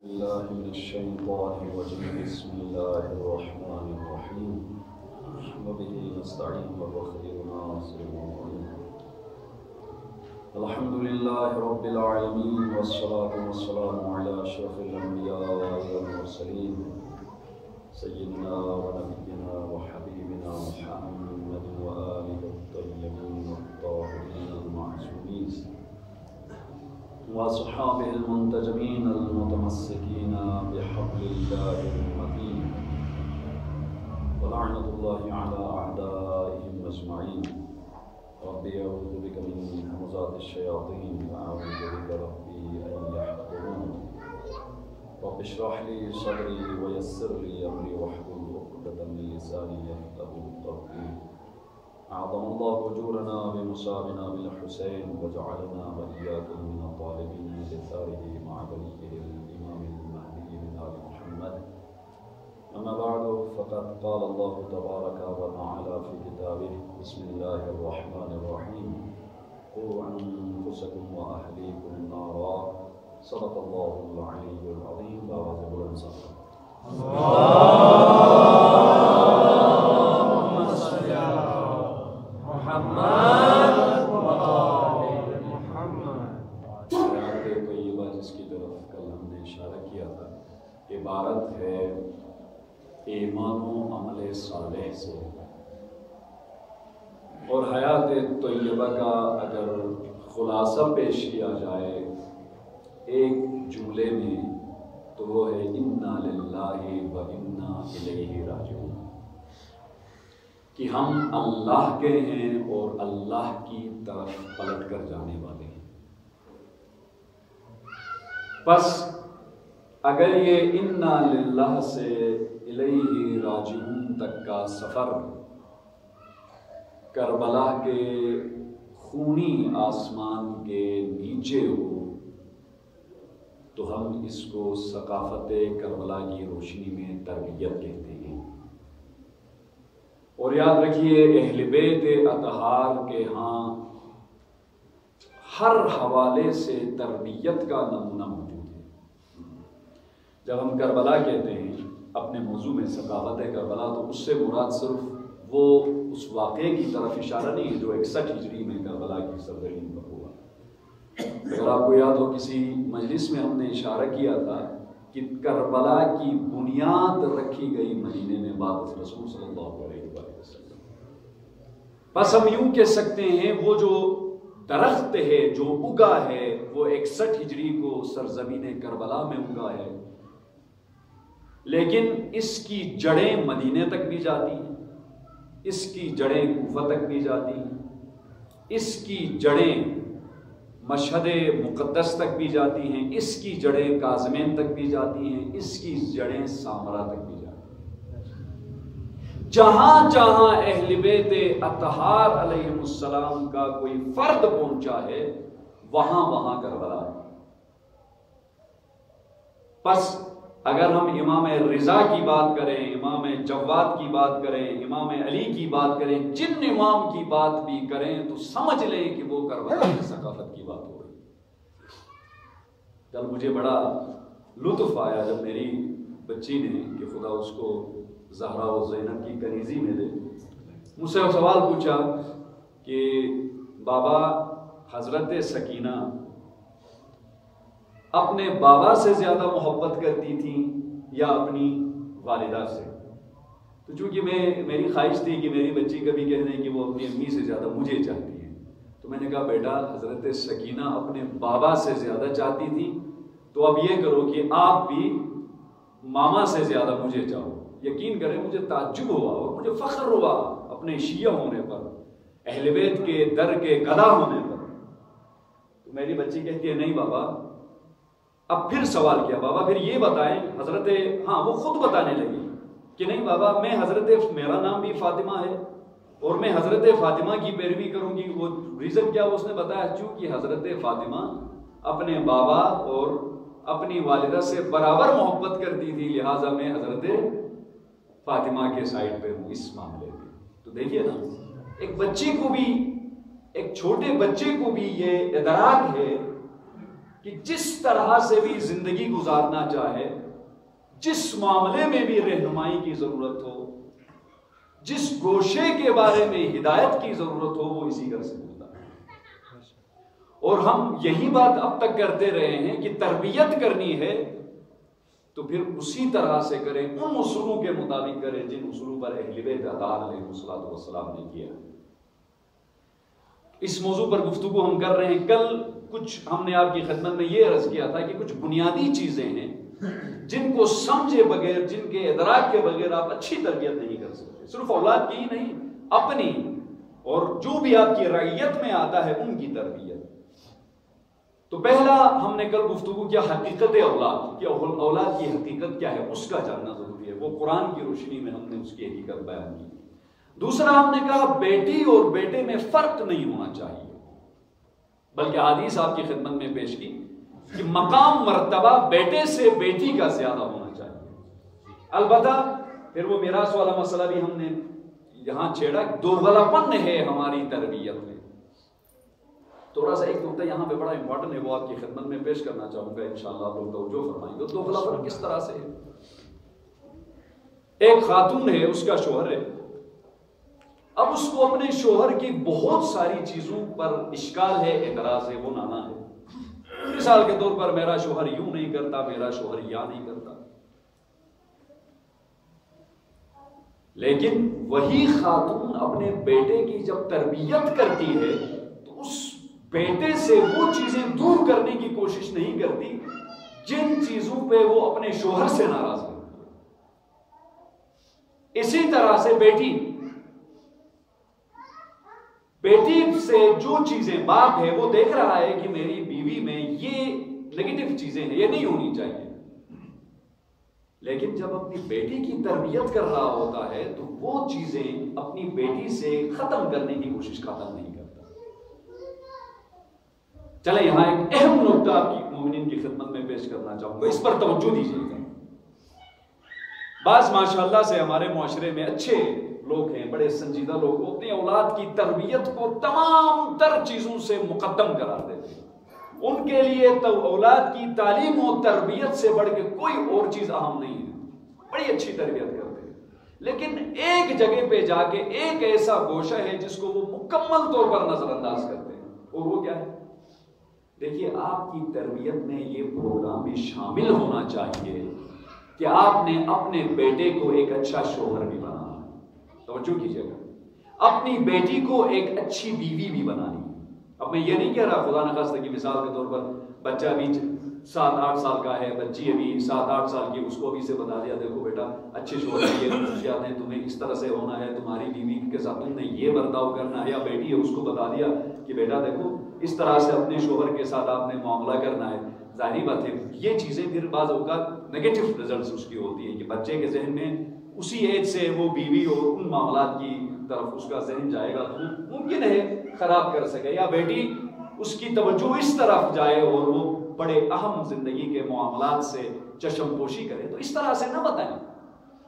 الله من الشيطان الرجيم بسم الله الرحمن الرحيم وبه نستعين وهو خير ناصر ومعين الحمد لله رب العالمين والصلاة والسلام على أشرف الأنبياء والمرسلين سيدنا ونبينا وحبيبنا محمد وآله الطيبين الطاهرين المعصومين وصحابه المنتجبين المتمسكين بحبل الله المتين ولعنة الله على أعدائهم أجمعين ربي أعوذ بك من همزات الشياطين وأعوذ بك ربي أن يحضرون رب اشرح لي صدري ويسر لي أمري واحلل عقدة من لساني يفقهوا قولي أعظم الله أجورنا بمصابنا بالحسين وجعلنا وإياكم من الطالبين لثاره مع وليه الإمام المهدي من آل محمد أما بعد فقد قال الله تبارك وتعالى في كتابه بسم الله الرحمن الرحيم قوا أنفسكم وأهليكم نارا صدق الله العلي العظيم بارك الله فيكم جس کی طرف کل ہم نے اشارہ کیا تھا عبارت ہے ایمان و عمل صالح سے، اور حیات طیبہ کا اگر خلاصہ پیش کیا جائے ایک جملے میں تو وہ ہے انا للہ و انا الیہ راجعون، کہ ہم اللہ کے ہیں اور اللہ کی طرف پلٹ کر جانے والے ہیں۔ پس اگر یہ انا للہ سے الیہ راجعون تک کا سفر کربلا کے خونی آسمان کے نیچے ہو تو ہم اس کو ثقافت کربلا کی روشنی میں تربیت کہتے ہیں۔ اور یاد رکھیے اہل بیت اطہار کے ہاں ہر حوالے سے تربیت کا نمونہ موجود ہے۔ جب ہم کربلا کہتے ہیں اپنے موضوع میں ثقافت کربلا تو اس سے مراد صرف وہ اس واقعے کی طرف اشارہ نہیں ہے جو 61 ہجری میں کربلا کی سرزمین پر ہوا۔ اگر آپ کو یاد ہو کسی مجلس میں ہم نے اشارہ کیا تھا کہ کربلا کی بنیاد رکھی گئی مدینے میں بعد رسول صلی اللہ علیہ وسلم۔ بس ہم یوں کہہ سکتے ہیں وہ جو درخت ہے جو اگا ہے وہ 61 ہجری کو سرزمین کربلا میں اگا ہے، لیکن اس کی جڑیں مدینے تک بھی جاتی ہیں، اس کی جڑیں کوفہ تک بھی جاتی ہیں، اس کی جڑیں مشہد مقدس تک بھی جاتی ہیں، اس کی جڑیں کاظمین تک بھی جاتی ہیں، اس کی جڑیں سامرا تک بھی جاتی ہیں۔ جہاں جہاں اہل بیت اطہار علیہ السلام کا کوئی فرد پہنچا ہے وہاں وہاں کربلا ہے۔ پس اگر ہم امام رضا کی بات کریں، امام جواد کی بات کریں، امام علی کی بات کریں، جن امام کی بات بھی کریں تو سمجھ لیں کہ وہ کربلا کی ثقافت کی بات ہو رہی ہے۔ کل مجھے بڑا لطف آیا جب میری بچی نے، کہ خدا اس کو زہرا و زینب کی کنیزی میں دے، مجھ سے سوال پوچھا کہ بابا حضرت سکینہ اپنے بابا سے زیادہ محبت کرتی تھیں یا اپنی والدہ سے؟ تو چونکہ میری خواہش تھی کہ میری بچی کبھی کہہ دیں کہ وہ اپنی امی سے زیادہ مجھے چاہتی ہے، تو میں نے کہا بیٹا حضرت سکینہ اپنے بابا سے زیادہ چاہتی تھی، تو اب یہ کرو کہ آپ بھی ماما سے زیادہ مجھے چاہو۔ یقین کریں مجھے تعجب ہوا اور مجھے فخر ہوا اپنے شیعہ ہونے پر، اہل بیت کے در کے گدا ہونے پر۔ تو میری بچی کہتی ہے نہیں بابا، اب پھر سوال کیا بابا پھر یہ بتائیں حضرت، ہاں وہ خود بتانے لگی کہ نہیں بابا میں میرا نام بھی فاطمہ ہے اور میں حضرت فاطمہ کی پیروی کروں گی۔ وہ ریزن کیا وہ اس نے بتایا، چونکہ حضرت فاطمہ اپنے بابا اور اپنی والدہ سے برابر محبت کرتی تھی، لہٰذا میں حضرت فاطمہ کے سائڈ پہ ہوں اس معاملے میں۔ تو دیکھیے نا، ایک بچے کو بھی، ایک چھوٹے بچے کو بھی یہ ادراک ہے کہ جس طرح سے بھی زندگی گزارنا چاہے، جس معاملے میں بھی رہنمائی کی ضرورت ہو، جس گوشے کے بارے میں ہدایت کی ضرورت ہو، وہ اسی گھر سے ملتا ہے۔ اور ہم یہی بات اب تک کرتے رہے ہیں کہ تربیت کرنی ہے تو پھر اسی طرح سے کریں، ان اصولوں کے مطابق کریں جن اصولوں پر اہل بیت اطہار علیہ السلام نے کیا۔ اس موضوع پر گفتگو ہم کر رہے ہیں۔ کل کچھ ہم نے آپ کی خدمت میں یہ عرض کیا تھا کہ کچھ بنیادی چیزیں ہیں جن کو سمجھے بغیر، جن کے ادراک کے بغیر آپ اچھی تربیت نہیں کر سکتے، صرف اولاد کی ہی نہیں، اپنی اور جو بھی آپ کی رعیت میں آتا ہے ان کی تربیت۔ تو پہلا ہم نے کل گفتگو کیا حقیقت اولاد، کہ اولاد کی حقیقت کیا ہے اس کا جاننا ضروری ہے، وہ قرآن کی روشنی میں ہم نے اس کی حقیقت بیان کی۔ دوسرا ہم نے کہا بیٹی اور بیٹے میں فرق نہیں ہونا چاہیے، بلکہ حدیث آپ کی خدمت میں پیش کی کہ مقام مرتبہ بیٹے سے بیٹی کا زیادہ ہونا چاہیے۔ البتہ پھر وہ میراث والا مسئلہ بھی ہم نے یہاں چھیڑا، دوغلاپن ہے ہماری تربیت میں۔ تھوڑا سا ایک نقطہ یہاں پہ بڑا امپورٹنٹ ہے، وہ آپ کی خدمت میں پیش کرنا چاہوں گا، انشاءاللہ آپ لوگ توجہ فرمائیں گے۔ دوغلاپن کس طرح سے ہے؟ ایک خاتون ہے، اس کا شوہر ہے، اب اس کو اپنے شوہر کی بہت ساری چیزوں پر اشکال ہے، اعتراض ہے، وہ نانا ہے۔ مثال کے طور پر میرا شوہر یوں نہیں کرتا، میرا شوہر یا نہیں کرتا۔ لیکن وہی خاتون اپنے بیٹے کی جب تربیت کرتی ہے تو اس بیٹے سے وہ چیزیں دور کرنے کی کوشش نہیں کرتی جن چیزوں پہ وہ اپنے شوہر سے ناراض ہوتی ہے۔ اسی طرح سے بیٹی سے جو چیزیں باپ ہے وہ دیکھ رہا ہے کہ میری بیوی میں یہ نیگیٹو چیزیں ہیں، یہ نہیں ہونی چاہیے، لیکن جب اپنی بیٹی کی تربیت کر رہا ہوتا ہے تو وہ چیزیں اپنی بیٹی سے ختم کرنے کی کوشش ختم نہیں کرتا۔ چلیں یہاں ایک اہم نقطہ آپ کی مومنین کی خدمت میں پیش کرنا چاہوں گا، اس پر توجہ دیجیے گا۔ بعض ماشاءاللہ سے ہمارے معاشرے میں اچھے لوگ ہیں، بڑے سنجیدہ لوگ، اپنی اولاد کی تربیت کو تمام تر چیزوں سے مقدم قرار دیتے ہیں۔ ان کے لیے تو اولاد کی تعلیم و تربیت سے بڑھ کے کوئی اور چیز اہم نہیں ہے، بڑی اچھی تربیت کرتے ہیں۔ لیکن ایک جگہ پہ جا کے ایک ایسا گوشہ ہے جس کو وہ مکمل طور پر نظر انداز کرتے ہیں، اور وہ کیا ہے؟ دیکھیے، آپ کی تربیت میں یہ پروگرام بھی شامل ہونا چاہیے کہ آپ نے اپنے بیٹے کو ایک اچھا شوہر بھی بنانا ہے۔ توجہ کیجیے گا، اپنی بیٹی کو ایک اچھی بیوی بھی بنانی ہے۔ اب میں یہ نہیں کہہ رہا خدا نخواستہ کہ مثال کے طور پر بچہ بھی 7-8 سال کا ہے، بچی ابھی 7-8 سال کی، اس کو ابھی سے بتا دیا دیکھو بیٹا اچھے شوہر کی یہ خصوصیات ہیں، تمہیں اس طرح سے ہونا ہے، تمہاری بیوی کے ساتھ تم نے یہ برتاؤ کرنا ہے، یا بیٹی ہے اس کو بتا دیا کہ بیٹا دیکھو اس طرح سے اپنے شوہر کے ساتھ آپ نے معاملہ کرنا ہے۔ ظاہری بات ہے یہ چیزیں پھر بعض اوقات نیگیٹو رزلٹس اس کی ہوتی ہیں کہ بچے کے ذہن میں اسی ایج سے وہ بیوی اور ان معاملات کی طرف اس کا ذہن جائے گا، ممکن ہے خراب کر سکے، یا بیٹی اس کی توجہ اس طرف جائے اور وہ بڑے اہم زندگی کے معاملات سے چشم پوشی کرے۔ تو اس طرح سے نہ بتائیں۔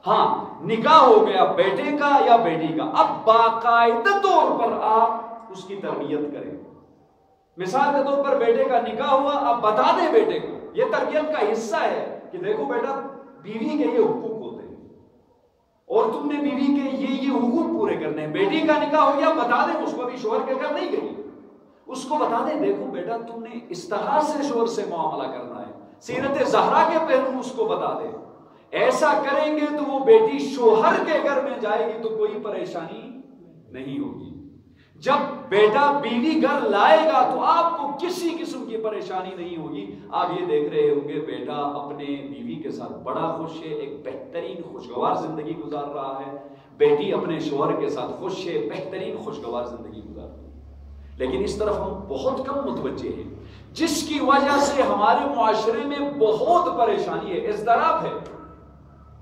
ہاں، نکاح ہو گیا بیٹے کا یا بیٹی کا، اب باقاعدہ طور پر آپ اس کی تربیت کریں۔ مثال کے طور پر بیٹے کا نکاح ہوا، آپ بتا دیں بیٹے کو، یہ تربیت کا حصہ ہے کہ دیکھو بیٹا بیوی کے یہ حقوق ہوتے ہیں اور تم نے بیوی کے یہ حقوق پورے کرنے ہیں۔ بیٹی کا نکاح ہو گیا، بتا دیں اس کو، ابھی شوہر کے گھر نہیں گئی، اس کو بتا دیں دیکھو بیٹا تم نے اس طرح سے شوہر سے معاملہ کرنا ہے، سیرت زہرا کے پہلو اس کو بتا دیں۔ ایسا کریں گے تو وہ بیٹی شوہر کے گھر میں جائے گی تو کوئی پریشانی نہیں ہوگی۔ جب بیٹا بیوی گھر لائے گا تو آپ کو کسی قسم کی پریشانی نہیں ہوگی۔ آپ یہ دیکھ رہے ہوں گے بیٹا اپنے بیوی کے ساتھ بڑا خوش ہے، ایک بہترین خوشگوار زندگی گزار رہا ہے، بیٹی اپنے شوہر کے ساتھ خوش ہے، بہترین خوشگوار زندگی گزار رہی ہے۔ لیکن اس طرف ہم بہت کم متوجہ ہیں، جس کی وجہ سے ہمارے معاشرے میں بہت پریشانی ہے، اضطراب ہے۔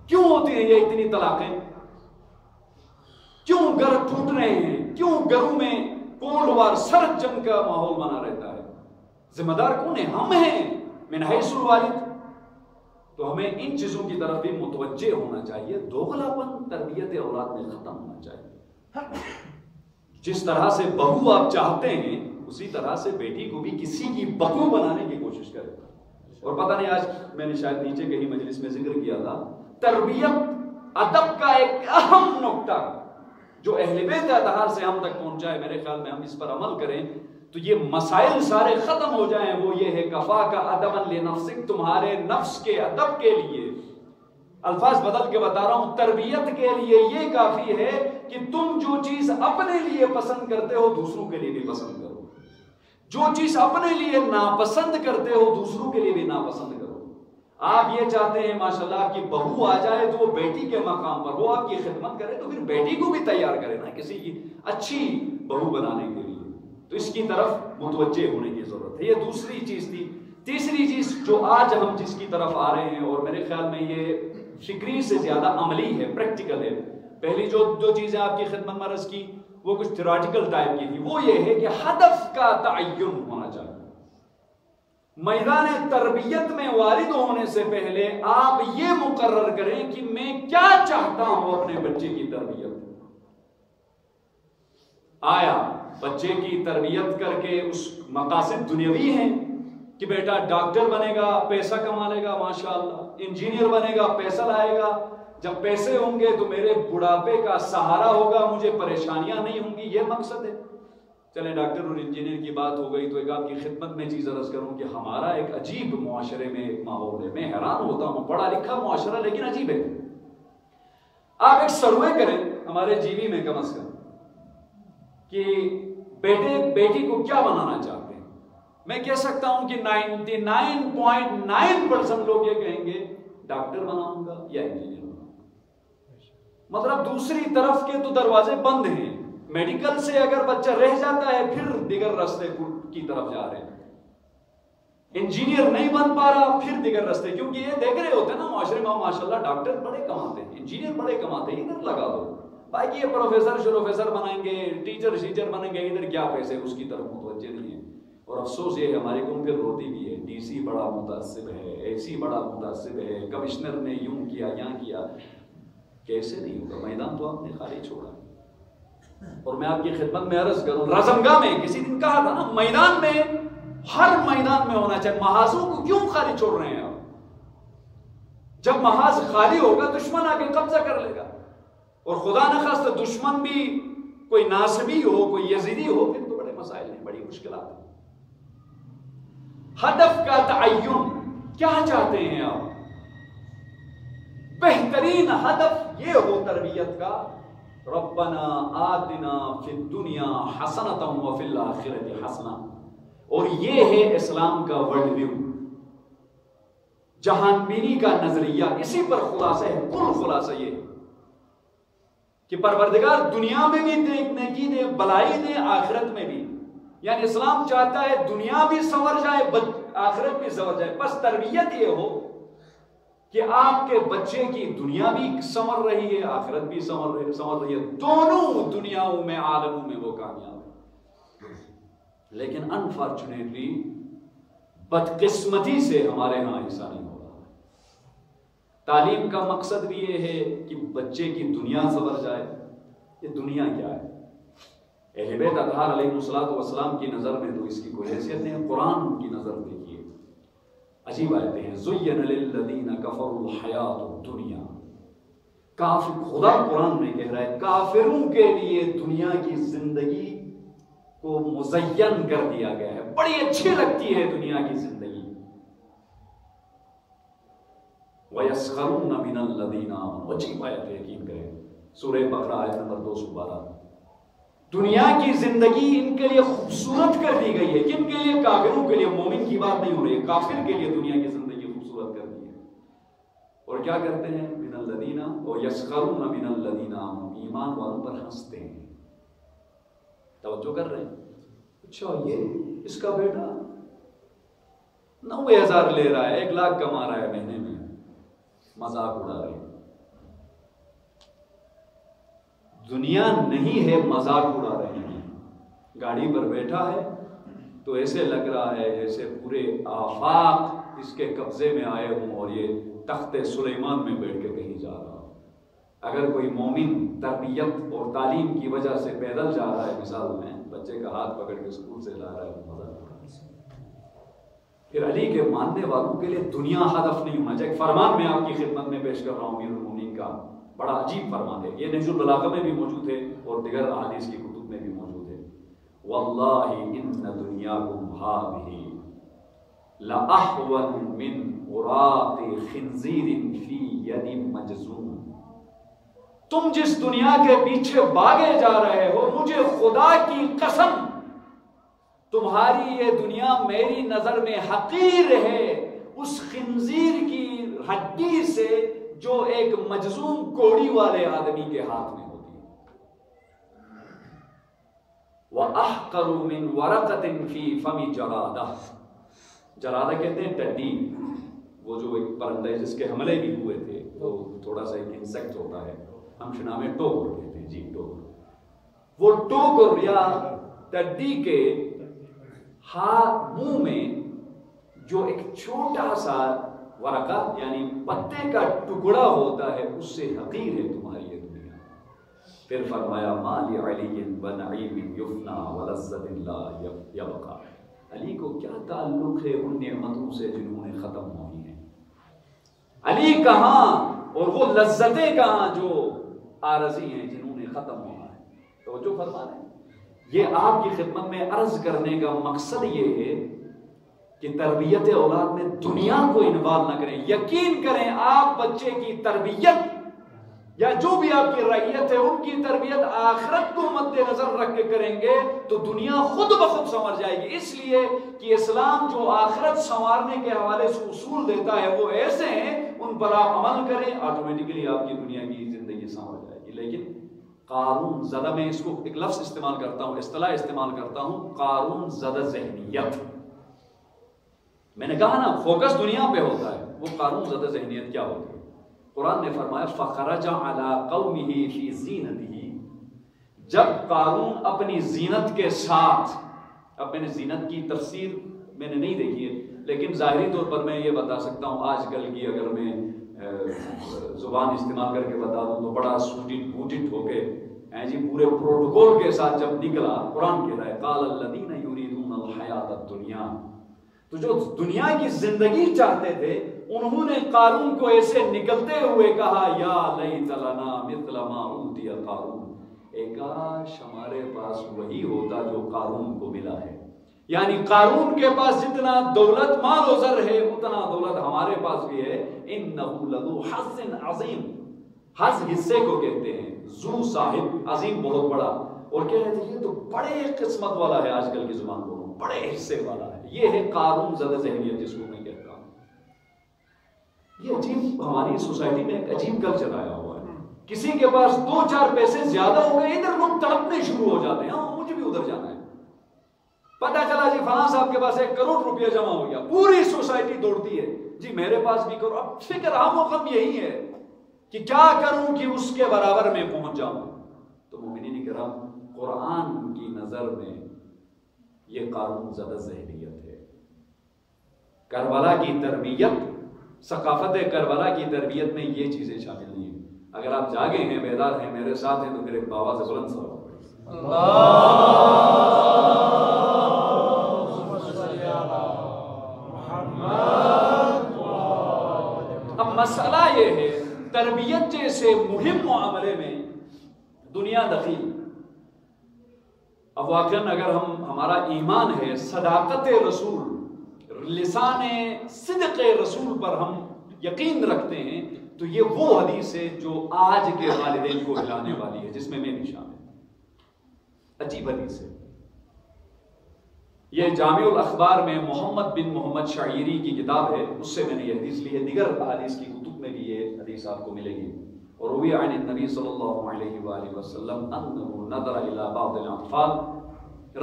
کیوں ہوتی ہیں یہ اتنی طلاقیں؟ کیوں گھر ٹوٹ رہے ہیں؟ کیوں گھروں میں کولڈ وار، سرد جنگ کا ماحول بنا رہتا ہے؟ ذمہ دار کون ہے؟ ہم ہیں من حیث الوالد۔ تو ہمیں ان چیزوں کی طرف بھی متوجہ ہونا چاہیے۔ دوغلاپن تربیت اولاد میں ختم ہونا چاہیے۔ جس طرح سے بہو آپ چاہتے ہیں اسی طرح سے بیٹی کو بھی کسی کی بہو بنانے کی کوشش کرے. اور پتہ نہیں آج میں نے شاید نیچے کہیں مجلس میں ذکر کیا تھا، تربیت ادب کا ایک اہم نقطہ جو اہل بیت اطہار سے ہم تک پہنچا ہے. میرے خیال میں ہم اس پر عمل کریں تو یہ مسائل سارے ختم ہو جائیں. وہ یہ ہے کفا کا ادبا لنفسک، تمہارے نفس کے ادب کے لیے، الفاظ بدل کے بتا رہا ہوں، تربیت کے لیے یہ کافی ہے کہ تم جو چیز اپنے لیے پسند کرتے ہو دوسروں کے لیے بھی پسند کرو، جو چیز اپنے لیے ناپسند کرتے ہو دوسروں کے لیے بھی ناپسند کرو. آپ یہ چاہتے ہیں ماشاءاللہ آپ کی بہو آ جائے تو وہ بیٹی کے مقام پر وہ آپ کی خدمت کرے، تو پھر بیٹی کو بھی تیار کرے نا کسی کی اچھی بہو بنانے کے لیے. تو اس کی طرف متوجہ ہونے کی ضرورت ہے. یہ دوسری چیز تھی. تیسری چیز جو آج ہم جس کی طرف آ رہے ہیں، اور میرے خیال میں یہ فکری سے زیادہ عملی ہے، پریکٹیکل ہے. پہلی جو چیزیں آپ کی خدمت میں عرض کی وہ کچھ تھیوریٹیکل ٹائپ کی تھی، وہ یہ ہے کہ ہدف کا تعین ہونا چاہیے. میدان تربیت میں وارد ہونے سے پہلے آپ یہ مقرر کریں کہ میں کیا چاہتا ہوں اپنے بچے کی تربیت. آیا بچے کی تربیت کر کے اس مقاصد دنیاوی ہیں کہ بیٹا ڈاکٹر بنے گا پیسہ کما لے گا ماشاءاللہ، انجینئر بنے گا پیسہ لائے گا، جب پیسے ہوں گے تو میرے بڑھاپے کا سہارا ہوگا، مجھے پریشانیاں نہیں ہوں گی، یہ مقصد ہے. چلیں ڈاکٹر اور انجینئر کی بات ہو گئی تو ایک آپ کی خدمت میں چیز عرض کروں کہ ہمارا ایک عجیب معاشرے میں ایک ماحول ہے. میں حیران ہوتا ہوں، پڑھا لکھا معاشرہ لیکن عجیب ہے. آپ ایک سروے کریں ہمارے جی وی میں کم از کم کہ بیٹی کو کیا بنانا چاہتے ہیں. میں کہہ سکتا ہوں کہ 99.9% لوگ یہ کہیں گے ڈاکٹر بناؤں گا یا انجینئر بناؤں گا. مطلب دوسری طرف کے تو دروازے بند ہیں. میڈیکل سے اگر بچہ رہ جاتا ہے پھر دیگر راستے کی طرف جا رہے ہیں. انجینئر نہیں بن پا رہا پھر دیگر راستے، کیونکہ یہ دیکھ رہے ہوتے ہیں نا معاشرے میں ماشاءاللہ ڈاکٹر بڑے کماتے ہیں، انجینئر بڑے کماتے ہیں، ادھر لگا دو. باقی یہ پروفیسر بنائیں گے، ٹیچر بنیں گے، ادھر کیا پیسے اس کی طرف متوجہ نہیں ہے. اور افسوس یہ ہماری قوم پھر روتی بھی ہے. ڈی سی بڑا متعصب ہے، اے سی بڑا متعصب ہے، کمشنر نے یوں کیا یہاں کیا. کیسے نہیں ہوگا؟ میدان تو آپ نے خالی چھوڑا. اور میں آپ کی خدمت میں عرض کروں، رزمگاہ میں کسی دن کہا تھا نا، میدان میں ہر میدان میں ہونا چاہیے. محاذوں کو کیوں خالی چھوڑ رہے ہیں آپ؟ جب محاذ خالی ہوگا دشمن آ کے قبضہ کر لے گا، اور خدا نخواستہ دشمن بھی کوئی ناصبی ہو، کوئی یزیدی ہو، پھر تو بڑے مسائل ہیں، بڑی مشکلات ہیں. ہدف کا تعین، کیا چاہتے ہیں آپ؟ بہترین ہدف یہ ہو تربیت کا، ربنا آتنا فی الدنیا حسنۃ وفی الآخرۃ حسنہ. اور یہ ہے اسلام کا ورلڈ ویو، جہان بینی کا نظریہ. اسی پر خلاصہ ہے، کل خلاصہ یہ ہے کہ پروردگار دنیا میں بھی نیکی دے، بلائی دے، آخرت میں بھی. یعنی اسلام چاہتا ہے دنیا بھی سنور جائے، آخرت بھی سنور جائے. بس تربیت یہ ہو کہ آپ کے بچے کی دنیا بھی سنور رہی ہے، آخرت بھی سنور رہی ہے، دونوں دنیاؤں میں عالموں میں وہ کامیاب ہے. لیکن انفارچونیٹلی بدقسمتی سے ہمارے ہاں ایسا نہیں ہو رہا. تعلیم کا مقصد بھی یہ ہے کہ بچے کی دنیا سنور جائے. یہ دنیا کیا ہے؟ اہل بیت اطہار علیہ السلام کی نظر میں تو اس کی کوئی حیثیت نہیں. قرآن کی نظر دیکھیے، عجیب آیتیں ہیں. زُيِّنَ لِلَّذِينَ كَفَرُوا الْحَيَاةُ الدُّنْيَا. کافر، خدا قرآن میں کہہ رہا ہے کافروں کے لیے دنیا کی زندگی کو مزین کر دیا گیا ہے، بڑی اچھی لگتی ہے دنیا کی زندگی. وَيَسْخَرُونَ مِنَ الَّذِينَ آمَنُوا. عجیب آیت ہے، یقین کریں، سورہ بقرہ آیت نمبر 212. دنیا کی زندگی ان کے لیے خوبصورت کر دی گئی ہے. کن کے لیے؟ کافروں کے لیے. مومن کی بات نہیں ہو رہی ہے، کافر کے لیے دنیا کی زندگی خوبصورت کر دی ہے. اور کیا کرتے ہیں؟ من الذین ویسخرون من الذین آمنوا. ایمان والوں پر ہنستے ہیں. توجہ کر رہے ہیں؟ اچھا یہ اس کا بیٹا 90,000 لے رہا ہے، 1 لاکھ کما رہا ہے مہینے میں، مذاق اڑا رہے ہیں. دنیا نہیں ہے، مذاق اڑا رہے ہیں. گاڑی پر بیٹھا ہے تو ایسے لگ رہا ہے جیسے پورے آفاق اس کے قبضے میں آئے ہوں اور یہ تخت سلیمان میں بیٹھ کے کہیں جا رہا ہو. اگر کوئی مومن تربیت اور تعلیم کی وجہ سے پیدل جا رہا ہے، مثال میں بچے کا ہاتھ پکڑ کے اسکول سے لا رہا ہے، مزہ آتا ہے۔ پھر علی کے ماننے والوں کے لیے دنیا ہدف نہیں ہونا چاہیے۔ فرمان میں آپ کی خدمت میں پیش کر رہا ہوں امیر المومنین کا، بڑا عجیب فرمان ہے، یہ نہج البلاغہ میں بھی موجود ہے اور دیگر احادیث کی کتب میں بھی موجود ہے۔ واللہ ان دنیاکم ہذہ لأہون من اوراق خنزیر فی ید مجزوم۔ تم جس دنیا کے پیچھے بھاگے جا رہے ہو، مجھے خدا کی قسم تمہاری یہ دنیا میری نظر میں حقیر ہے اس خنزیر کی ہڈی سے جو ایک مجزوم کوڑی والے آدمی کے ہاتھ میں ہوتی ہے۔ وَأَحْقَرُ مِنْ وَرَقَةٍ فِي فَمِ جَرَادَةٍ، جرادہ کہتے ہیں ٹڈی، وہ جو ایک پرندہ ہے جس کے حملے بھی ہوئے تھے، وہ تھوڑا سا ایک انسیکٹ ہوتا ہے، ہم شنا میں ٹوکر کہتے ہیں، جی ٹوکر۔ وہ ٹوکر یا ٹڈی کے منہ میں جو ایک چھوٹا سا ورقہ یعنی پتے کا ٹکڑا ہوتا ہے، اس سے حقیر ہے تمہاری یہ دنیا۔ پھر فرمایا ما لعلی بنعیم یفنا ولذۃ لا یبقى، علی کو کیا تعلق ہے ان نعمتوں سے جنہوں نے ختم ہونی ہیں؟ علی کہاں اور وہ لذتیں کہاں جو عارضی ہیں جنہوں نے ختم ہونا ہے؟ توجہ فرما رہے ہیں۔ یہ آپ کی خدمت میں عرض کرنے کا مقصد یہ ہے کہ تربیت اولاد میں دنیا کو انوالو نہ کریں۔ یقین کریں آپ بچے کی تربیت یا جو بھی آپ کی رعیت ہے ان کی تربیت آخرت کو مد نظر رکھ کے کریں گے تو دنیا خود بخود سنور جائے گی، اس لیے کہ اسلام جو آخرت سنوارنے کے حوالے سے اصول دیتا ہے وہ ایسے ہیں، ان پر آپ عمل کریں، آٹومیٹکلی آپ کی دنیا کی زندگی سنور جائے گی۔ لیکن قارون زدہ، میں اس کو ایک لفظ استعمال کرتا ہوں، اصطلاح استعمال کرتا ہوں، قارون زدہ ذہنیت۔ میں نے کہا نا فوکس دنیا پہ ہوتا ہے، وہ قارون زدہ ذہنیت کیا ہوتی ہے؟ قرآن نے فرمایا فخرج علی قومہ فی زینتہ، جب قارون اپنی زینت کے ساتھ، اب میں نے زینت کی تفسیر میں نے نہیں دیکھی ہے لیکن ظاہری طور پر میں یہ بتا سکتا ہوں، آج کل کی اگر میں زبان استعمال کر کے بتا دوں تو بڑا سوٹڈ بوٹڈ ہو کے جی پورے پروٹوکول کے ساتھ جب نکلا، قرآن کہتا ہے قال الذین یریدون الحیاۃ الدنیا، تو جو دنیا کی زندگی چاہتے تھے انہوں نے قارون کو ایسے نکلتے ہوئے کہا یا لیت لنا مثل ما اوتی قارون، اے کاش ہمارے پاس وہی ہوتا جو قارون کو ملا ہے۔ یعنی قارون کے پاس جتنا دولت مال و زر ہے اتنا دولت ہمارے پاس بھی ہے۔ انہ لذو حظ عظیم، حظ حصے کو کہتے ہیں، ذو صاحب، عظیم بہت بڑا، اور کہہ رہے تھے یہ تو بڑے قسمت والا ہے، آج کل کی زبان بولوں بڑے حصے والا ہے۔ یہ ہے قارون زدہ ذہنیت جس کو میں کہتا ہوں۔ یہ عجیب ہماری سوسائٹی میں ایک عجیب کلچر آیا ہوا ہے، کسی کے پاس دو چار پیسے زیادہ ہو گئے ادھر لوگ تڑپنے شروع ہو جاتے ہیں، ہاں مجھے بھی ادھر جانا ہے۔ پتہ چلا جی فلاں صاحب کے پاس 1 کروڑ روپیہ جمع ہو گیا، پوری سوسائٹی دوڑتی ہے جی میرے پاس بھی کرو۔ اب فکر ہم و غم یہی ہے کہ کیا کروں کہ اس کے برابر میں پہنچ جاؤں۔ تو مومنین کرام، قرآن کی نظر میں یہ قارون زدہ ذہنیت ہے۔ کربلا کی تربیت، ثقافت کربلا کی تربیت میں یہ چیزیں شامل نہیں ہیں۔ اگر آپ جاگے ہیں، بیدار ہیں، میرے ساتھ ہیں تو پھر ایک آواز بلند سا اب مسئلہ یہ ہے تربیت جیسے مہم معاملے میں دنیا دخیل۔ اب واقعاً اگر ہمارا ایمان ہے صداقت رسول، لسان صدق رسول پر ہم یقین رکھتے ہیں تو یہ وہ حدیث ہے جو آج کے والدین کو ہلانے والی ہے، جس میں بھی شامل۔ عجیب حدیث ہے یہ، جامع الاخبار میں محمد بن محمد شاعری کی کتاب ہے، اس سے میں نے یہ حدیث لی ہے، دیگر احادیث کی کتب میں بھی یہ حدیث آپ کو ملے گی۔ اور روی عن النبی صلی اللہ علیہ وآلہ وسلم انہ نظر الی بعض الاطفال،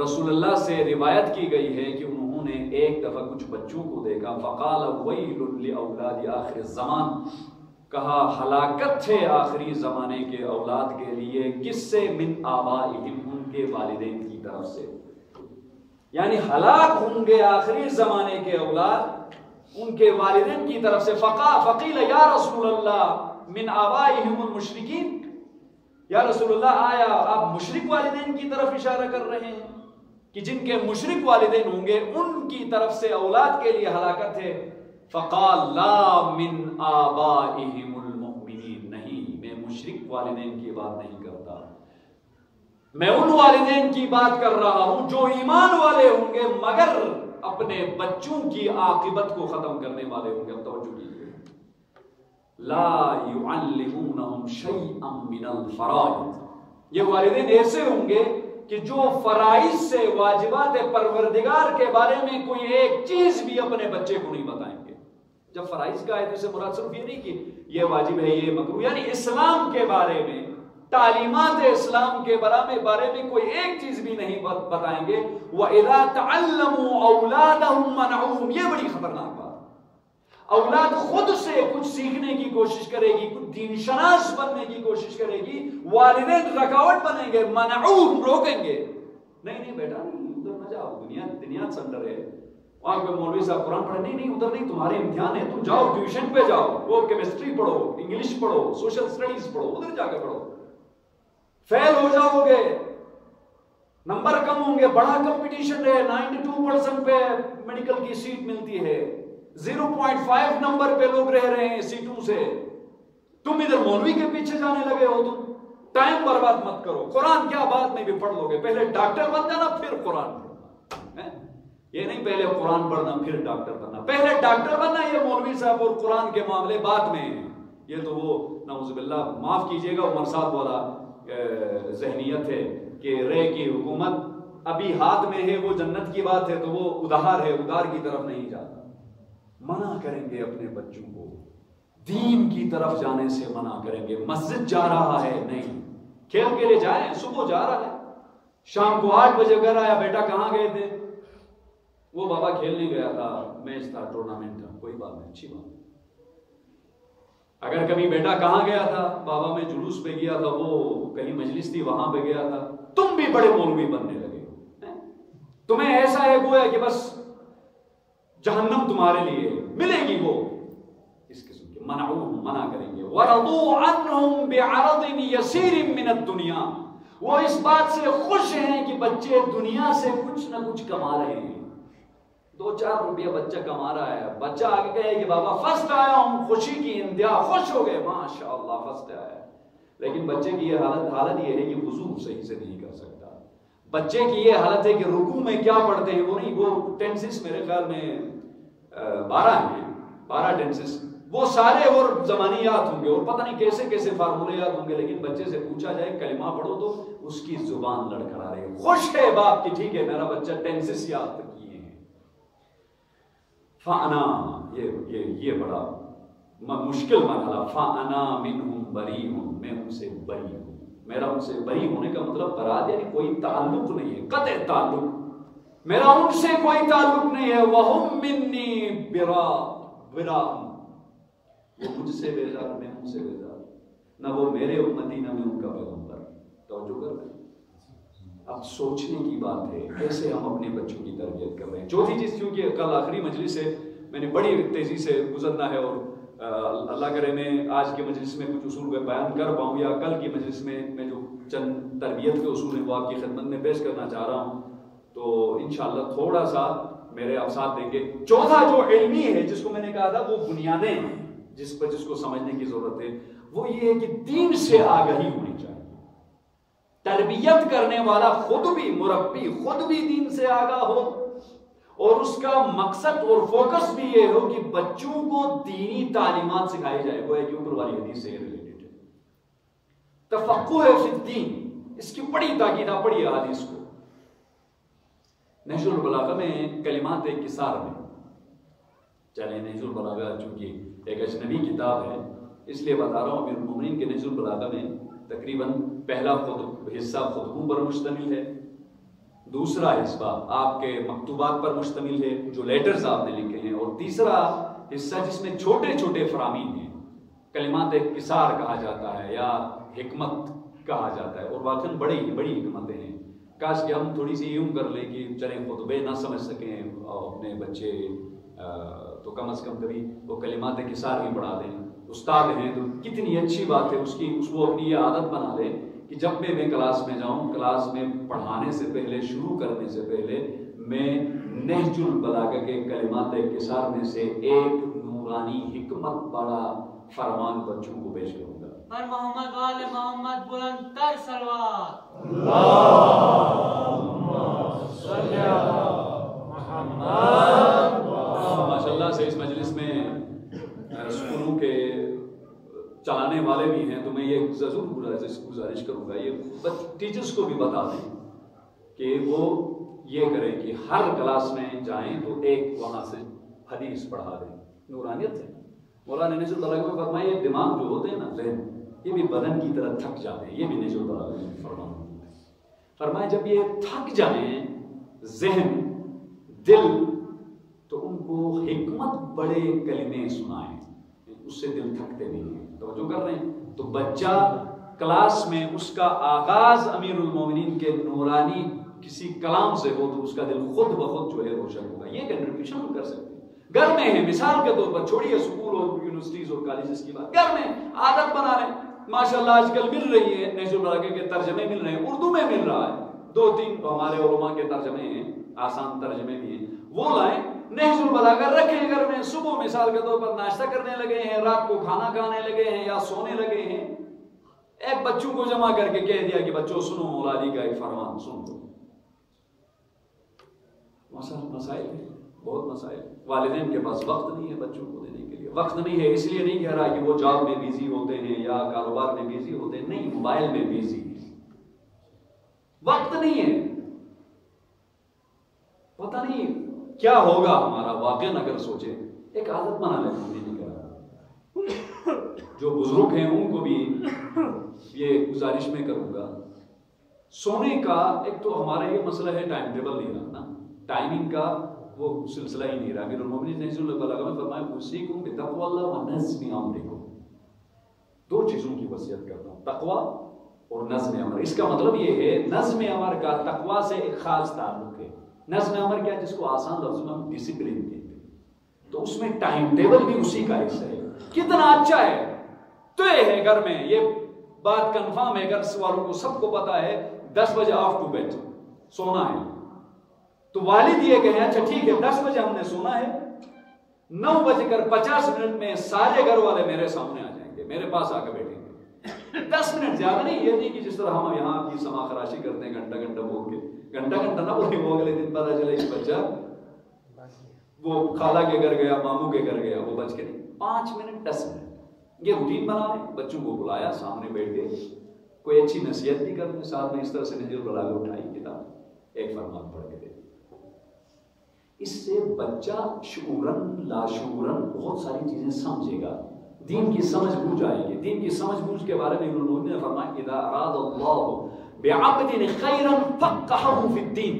رسول اللہ سے روایت کی گئی ہے کہ انہوں نے ایک دفعہ کچھ بچوں کو دیکھا، فقال ویل لاولاد آخر الزمان، کہا ہلاکت ہے آخری زمانے کے اولاد کے لیے، کس سے؟ من آبائہم، ان کے والدین کی طرف سے، یعنی ہلاک ہوں گے آخری زمانے کے اولاد ان کے والدین کی طرف سے فقیل یا رسول اللہ من آبائہم المشرکین، یا رسول اللہ آیا آپ مشرک والدین کی طرف اشارہ کر رہے ہیں کہ جن کے مشرک والدین ہوں گے ان کی طرف سے اولاد کے لیے ہلاکت ہے؟ فقال لا من آبائہم المؤمنین، نہیں، میں مشرک والدین کی بات نہیں کرتا، میں ان والدین کی بات کر رہا ہوں جو ایمان والے ہوں گے مگر اپنے بچوں کی عاقبت کو ختم کرنے والے ہوں گے۔ اب توجہ کیجیے، لا يعلمونهم شيئا من الفرائض، یہ والدین ایسے ہوں گے کہ جو فرائض سے، واجبات پروردگار کے بارے میں کوئی ایک چیز بھی اپنے بچے کو نہیں بتائیں گے۔ جب فرائض کا ہے تو اسے مراد صرف یہ نہیں کہ یہ واجب ہے یہ مکروہ، یعنی اسلام کے بارے میں، تعلیمات اسلام کے بارے میں کوئی ایک چیز بھی نہیں بتائیں گے۔ وَإِذَا تَعَلَّمُوا أَوْلَادَهُمْ مَنَعُوهُمْ، یہ بڑی خطرناک بات، اولاد خود سے کچھ سیکھنے کی کوشش کرے گی، کچھ دین شناس بننے کی کوشش کرے گی، والدین رکاوٹ بنیں گے، منعوہم، روکیں گے، نہیں بیٹا نہیں، ادھر نہ جاؤ، دنیا سنٹر ہے، وہاں پہ مولوی صاحب قرآن پڑھے، نہیں ادھر نہیں، تمہارے امتحان ہے، تم جاؤ ٹیوشن پہ جاؤ، وہ کیمسٹری پڑھو، انگلش پڑھو، سوشل سٹڈیز پڑھو، ادھر جا کے پڑھو، فیل ہو جاؤ گے، نمبر کم ہوں گے، بڑا کمپٹیشن ہے، 92% پہ میڈیکل کی سیٹ ملتی ہے، 0.5 نمبر پہ لوگ رہ رہے ہیں سیٹوں سے، تم ادھر مولوی کے پیچھے جانے لگے ہو، تم ٹائم برباد مت کرو، قرآن کیا بات میں بھی پڑھ لو گے، پہلے ڈاکٹر بن جانا پھر قرآن پڑھنا، یہ نہیں پہلے قرآن پڑھنا پھر ڈاکٹر بننا، پہلے ڈاکٹر بننا، یہ مولوی صاحب اور قرآن کے معاملے بعد میں ہیں، یہ تو وہ نعوذ باللہ معاف کیجئے گا عمر صاحب والا ذہنیت ہے کہ رے کی حکومت ابھی ہاتھ میں ہے، وہ جنت کی بات ہے تو وہ ادھار ہے، ادھار کی طرف نہیں جاتا۔ منع کریں گے اپنے بچوں کو، دین کی طرف جانے سے منع کریں گے، مسجد جا رہا ہے نہیں، کھیل کے لیے جائیں، صبح جا رہا ہے، شام کو 8 بجے گھر آیا، بیٹا کہاں گئے تھے؟ وہ بابا کھیلنے گیا تھا، میچ تھا، ٹورنامنٹ تھا، کوئی بات نہیں، اچھی بات۔ اگر کبھی بیٹا کہاں گیا تھا؟ بابا میں جلوس پہ گیا تھا، وہ کہیں مجلس تھی وہاں پہ گیا تھا، تم بھی بڑے مولوی بننے لگے، تمہیں ایسا ہے گویا کہ بس جہنم تمہارے لیے ملے گی، وہ اس قسم کے منع کریں گے۔ وَرَضُوا عَنْهُمْ بِعَرَضٍ يَسِيرٍ مِّنَ الدُّنْيَا، وہ اس بات سے خوش ہیں کہ بچے دنیا سے کچھ نہ کچھ کما رہے ہیں، 2-4 روپیہ بچہ کما رہا ہے، بچہ آگے کہے کہ بابا فرسٹ آیا ہوں، خوشی کی انتہا، خوش ہو گئے، ماشاءاللہ فرسٹ آیا ہے، لیکن بچے کی یہ حالت یہ ہے کہ وضو صحیح سے نہیں کر سکتا، بچے کی یہ حالت ہے کہ رکوع میں کیا پڑھتے ہیں وہ نہیں، وہ ٹینسز میرے خیال میں 12 ہیں، 12 ٹینسز، وہ سارے اور زمانیات ہوں گے اور پتہ نہیں کیسے کیسے فارمولے یاد ہوں گے، لیکن بچے سے پوچھا جائے کلمہ پڑھو تو اس کی زبان لڑکھڑا رہے، خوش ہے باپ کی ٹھیک ہے میرا بچہ ٹینسز یاد کیے ہیں۔ فانا، یہ بڑا مشکل مرحلہ، فانا منہم بریء، میں ان سے بری ہوں، میرا ان سے بری ہونے کا مطلب برات یعنی کوئی تعلق نہیں ہے، قطع تعلق، میرا ان سے کوئی تعلق نہیں ہے، وَهُمْ مِنِّي بِرَاءٌ، وہ مجھ سے بیزار، میں ان سے بیزار، نہ وہ میرے امتی نہ میں ان کا پیغمبر۔ توجہ کر رہے ہیں، اب سوچنے کی بات ہے کیسے ہم اپنے بچوں کی تربیت کر رہے ہیں۔ چوتھی چیز، کیونکہ کل آخری مجلس ہے، میں نے بڑی تیزی سے گزرنا ہے اور اللہ کرے میں آج کے مجلس میں کچھ اصول بیان کر پاؤں یا کل کی مجلس میں جو چند تربیت کے اصول ہیں وہ آپ کی خدمت میں پیش کرنا چاہ رہا ہوں، تو انشاءاللہ تھوڑا سا میرے آپ ساتھ دیں گے۔ چوتھا جو علمی ہے جس کو میں نے کہا تھا وہ بنیادیں ہیں جس کو سمجھنے کی ضرورت ہے، وہ یہ ہے کہ دین سے آگہی ہونی چاہیے، تربیت کرنے والا خود بھی، مربی خود بھی دین سے آگاہ ہو، اور اس کا مقصد اور فوکس بھی یہ ہو کہ بچوں کو دینی تعلیمات سکھائی جائے، وہ ایک اوپر والی حدیث سے ریلیٹڈ ہے، تفقہ فی الدین، اس کی بڑی تاکید ہے، پڑھی حدیث کو۔ نہج البلاغہ میں کلمات کثار میں، چلے نہج البلاغہ چونکہ ایک اجنبی کتاب ہے اس لیے بتا رہا ہوں، امیر المومنین کے نہج البلاغہ میں تقریباً پہلا حصہ خطبوں پر مشتمل ہے، دوسرا حصہ آپ کے مکتوبات پر مشتمل ہے جو لیٹرز آپ نے لکھے ہیں، اور تیسرا حصہ جس میں چھوٹے چھوٹے فرامین ہیں، کلمات کثار کہا جاتا ہے یا حکمت کہا جاتا ہے، اور واقعاً بڑی حکمتیں ہیں۔ کاش کہ ہم تھوڑی سی یوں کر لیں کہ چلیں خطبے نہ سمجھ سکیں اپنے بچے، تو کم از کم کبھی وہ کلمات کسار ہی پڑھا دیں. استاد ہیں تو کتنی اچھی بات ہے، وہ اپنی یہ عادت بنا لے کہ جب میں کلاس میں جاؤں، کلاس میں پڑھانے سے پہلے، شروع کرنے سے پہلے میں نہج البلاغہ کے کلمات کسار میں سے ایک نورانی حکمت بڑا فرمان بچوں کو پیش کروں گا. پر محمد والے محمد بلند تر صلوات. ماشاءاللہ سے اس مجلس میں اسکولوں کے چلانے والے بھی ہیں، تو میں یہ ضرور گزارش کروں گا، یہ ٹیچرز کو بھی بتا دیں کہ وہ یہ کریں کہ ہر کلاس میں جائیں تو ایک وہاں سے حدیث پڑھا دیں. نورانیت ہے. مولانا نجم البلاغہ میں فرمایا یہ دماغ جو ہوتے ہیں نا، ذہن، یہ بھی بدن کی طرح تھک جاتے ہیں. یہ بھی نجم البلاغہ میں فرمایا جب یہ تھک جائیں ذہن دل، تو ان کو حکمت بڑے کلمے سنائیں، اس سے دل تھکتے نہیں ہیں. توجہ کر رہے ہیں؟ تو بچہ کلاس میں اس کا آغاز امیر المومنین کے نورانی کسی کلام سے ہو تو اس کا دل خود بخود جو ہے روشن ہوگا. یہ کنٹریبیوشن کر سکتے ہیں. گھر میں ہے، مثال کے طور پر چھوڑیے اسکول اور یونیورسٹیز اور کالجز کی بات، گھر میں عادت بنا لیں. ماشاءاللہ آج کل مل رہی ہے نہج البلاغہ کے ترجمے مل رہے ہیں، اردو میں مل رہا ہے. 2-3 ہمارے علماء کے ترجمے ہیں، آسان ترجمے بھی ہیں، وہ لائیں. نہج البلاغہ رکھیں گھر میں. صبح مثال کے طور پر ناشتہ کرنے لگے ہیں، رات کو کھانا کھانے لگے ہیں یا سونے لگے ہیں، ایک بچوں کو جمع کر کے کہہ دیا کہ بچوں سنو مولا علی کا ایک فرمان سن لو. مسائل ہیں، بہت مسائل. والدین کے پاس وقت نہیں ہے بچوں کو دینے کے لیے. وقت نہیں ہے اس لیے نہیں کہہ رہا کہ وہ جاب میں بیزی ہوتے ہیں یا کاروبار میں بیزی ہوتے ہیں، نہیں، موبائل میں بیزی ہے. وقت نہیں ہے. پتہ نہیں کیا ہوگا ہمارا واقعہ اگر سوچے. ایک عادت بنا لیں. نہیں کہہ رہا، جو بزرگ ہیں ان کو بھی یہ گزارش میں کروں گا. سونے کا ایک تو ہمارا یہ مسئلہ ہے، ٹائم ٹیبل نہیں رہا نا، ٹائمنگ کا وہ سلسلہ ہی نہیں رہا. امیر المومنین نہج البلاغہ میں فرمایا اوصیکم بتقوی اللہ و نظم امرکم. 2 چیزوں کی وصیت کرتا ہوں، تقوی اور نظم امر. اس کا مطلب یہ ہے نظم امر کا تقوی سے ایک خاص تعلق ہے. نظم امر کیا، جس کو آسان لفظوں میں ہم ڈسپلن کہتے ہیں، تو اس میں ٹائم ٹیبل بھی اسی کا حصہ ہے. کتنا اچھا ہے. تو یہ ہے گھر میں یہ بات کنفرم ہے، گھر والوں کو سب کو پتا ہے 10 بجے آف ٹو بیڈ، سونا ہے. تو والد یہ کہیں اچھا ٹھیک ہے 10 بجے ہم نے سونا ہے، 9:50 میں سارے گھر والے میرے سامنے آ جائیں گے، میرے پاس آ کے بیٹھیں گے. 10 منٹ زیادہ نہیں. یہ نہیں کہ جس طرح ہم یہاں کی سما خراشی کرتے ہیں گھنٹہ بول کے، گھنٹہ نہ بولے، وہ اگلے دن پتا چلے کہ بچہ وہ خالہ کے گھر گیا، ماموں کے گھر گیا، وہ بچ کے نہیں. 5 منٹ 10 منٹ یہ روٹین بنا لیں. بچوں کو بلایا، سامنے بیٹھ کے کوئی اچھی نصیحت بھی کریں ساتھ میں. اس طرح سے نہج البلاغہ اٹھائی کتاب، ایک فرمان پڑھ کے دے. اس سے بچہ شعوراً لاشعوراً بہت ساری چیزیں سمجھے گا. دین کی سمجھ بوجھ آئے گی. دین کی سمجھ بوجھ کے بارے میں انہوں نے فرمایا اذا اراد اللہ بعبد خیرا فقہہ فی الدین.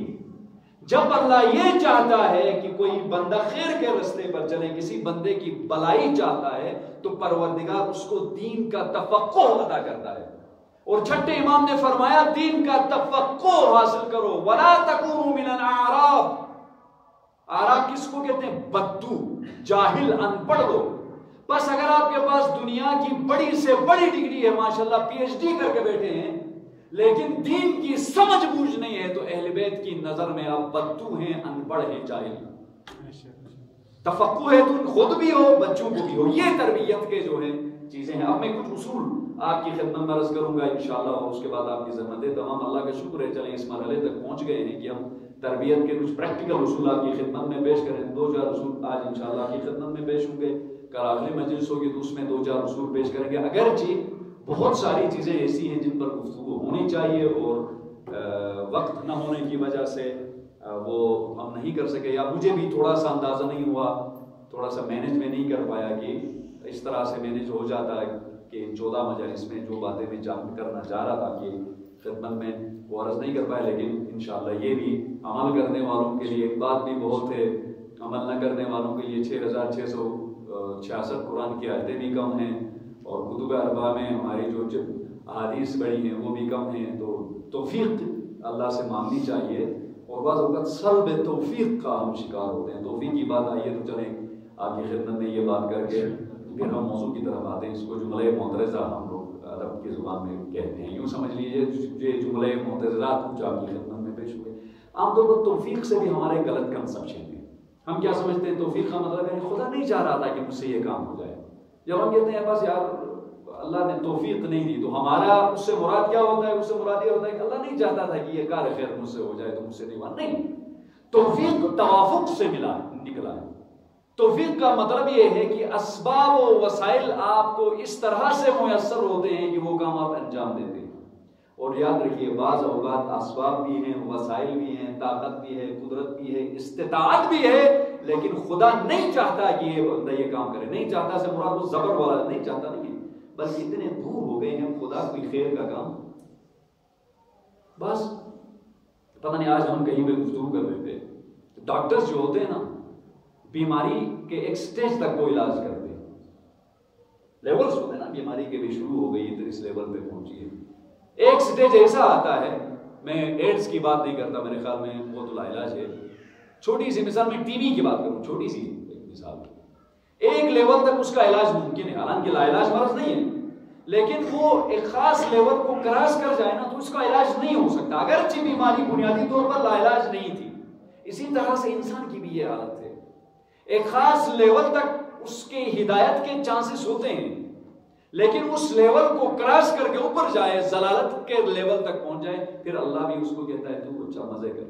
جب اللہ یہ چاہتا ہے کہ کوئی بندہ خیر کے راستے پر چلے، کسی بندے کی بلائی چاہتا ہے، تو پروردگار اس کو دین کا تفقہ عطا کرتا ہے. اور چھٹے امام نے فرمایا دین کا تفقہ حاصل کرو. ولا تکونوا من الاعراب. اعراب کس کو کہتے ہیں؟ بدو، جاہل، ان پڑھ لوگ. بس اگر آپ کے پاس دنیا کی بڑی سے بڑی ڈگری ہے، ماشاءاللہ PhD کر کے بیٹھے ہیں، لیکن دین کی سمجھ بوجھ نہیں ہے، تو اہل بیت کی نظر میں آپ بدو ہیں، ان پڑھ ہیں، جاہل. تفقہ ہے تو خود بھی ہو، بچوں کو بھی ہو. یہ تربیت کے جو ہیں چیزیں ہیں. اب میں کچھ اصول آپ کی خدمت میں عرض کروں گا انشاءاللہ، اور اس کے بعد آپ کی زحمتیں تمام. اللہ کا شکر ہے چلیں اس مرحلے تک پہنچ گئے ہیں کہ ہم تربیت کے کچھ پریکٹیکل اصول آپ کی خدمت میں پیش کریں. 2-4 اصول آج انشاءاللہ آپ کی خدمت میں پیش ہوں گے. کل آخری مجلس ہوگی تو اس میں 2-4 اصول پیش کریں گے. اگرچہ بہت ساری چیزیں ایسی ہیں جن پر گفتگو ہونی چاہیے اور وقت نہ ہونے کی وجہ سے وہ ہم نہیں کر سکے، یا مجھے بھی تھوڑا سا اندازہ نہیں ہوا، تھوڑا سا مینج میں نہیں کر پایا کہ اس طرح سے مینج ہو جاتا ہے کہ 14 مجالس میں جو باتیں میں کرنا چاہ رہا تھا کہ خدمت میں وہ عرض نہیں کر پایا. لیکن انشاءاللہ یہ بھی عمل کرنے والوں کے لیے ایک بات بھی بہت ہے، عمل نہ کرنے والوں کے لیے 6666 قرآن کی آیتیں بھی کم ہیں، اور کتب اربعہ میں ہماری جو احادیث بڑی ہیں وہ بھی کم ہیں. تو توفیق اللہ سے مانگنی چاہیے، اور بعض اوقات سلب توفیق کا ہم شکار ہوتے ہیں. توفیق کی بات آئی ہے تو چلیں آپ کی خدمت میں یہ بات کر کے پھر ہم موضوع کی طرف آتے ہیں. اس کو جملہ معترضہ ہم لوگ عرب کی زبان میں کہتے ہیں. یوں سمجھ لیجیے یہ جملہ معترضات کچھ آپ کی خدمت میں پیش ہوئے. عام طور پر توفیق سے بھی ہمارے غلط کنسپشن ہیں. ہم کیا سمجھتے ہیں توفیق کا مطلب ہے خدا نہیں چاہ رہا تھا کہ مجھ سے یہ کام ہو جائے. جب ہم کہتے ہیں بس یار اللہ نے توفیق نہیں دی تو ہمارا اس سے مراد کیا ہوتا ہے؟ اس سے مراد یہ ہوتا ہے کہ اللہ نہیں چاہتا تھا کہ یہ کار خیر مجھ سے ہو جائے تو مجھ سے نہیں ہوا. نہیں، توفیق توافق سے نکلا ہے. توفیق کا مطلب یہ ہے کہ اسباب و وسائل آپ کو اس طرح سے میسر ہوتے ہیں کہ وہ کام آپ انجام دیتے ہیں. اور یاد رکھیے بعض اوقات اسباب بھی ہیں، وسائل بھی ہیں، طاقت بھی ہے، قدرت بھی ہے، استطاعت بھی ہے، لیکن خدا نہیں چاہتا کہ یہ بندہ یہ کام کرے. نہیں چاہتا سے مراد وہ زبر والا نہیں چاہتا نہیں، بلکہ اتنے دور ہو گئے ہیں خدا کوئی خیر کا کام. بس پتہ نہیں آج ہم کہیں پہ گفتگو کر رہے تھے، ڈاکٹرز جو ہوتے ہیں نا بیماری کے ایک سٹیج تک وہ علاج کرتے ہیں. لیولز ہوتے ہیں نا بیماری کے بھی شروع ہو گئی تو اس لیول پہ پہنچی ہے. ایک سٹیج ایسا آتا ہے، میں ایڈز کی بات نہیں کرتا، میرے خیال میں وہ تو لاعلاج ہے. چھوٹی سی مثال میں ٹی وی کی بات کروں، چھوٹی سی ایک مثال. ایک لیول تک اس کا علاج ممکن ہے، حالانکہ لاعلاج مرض نہیں ہے، لیکن وہ ایک خاص لیول کو کراس کر جائے نا تو اس کا علاج نہیں ہو سکتا، اگرچہ بیماری بنیادی طور پر لاعلاج نہیں تھی. اسی طرح سے انسان کی بھی یہ حالت ہے. ایک خاص لیول تک اس کے ہدایت کے چانسز ہوتے ہیں، لیکن اس لیول کو کراس کر کے اوپر جائے، ضلالت کے لیول تک پہنچ جائے، پھر اللہ بھی اس کو کہتا ہے تو اچھا مزے کر،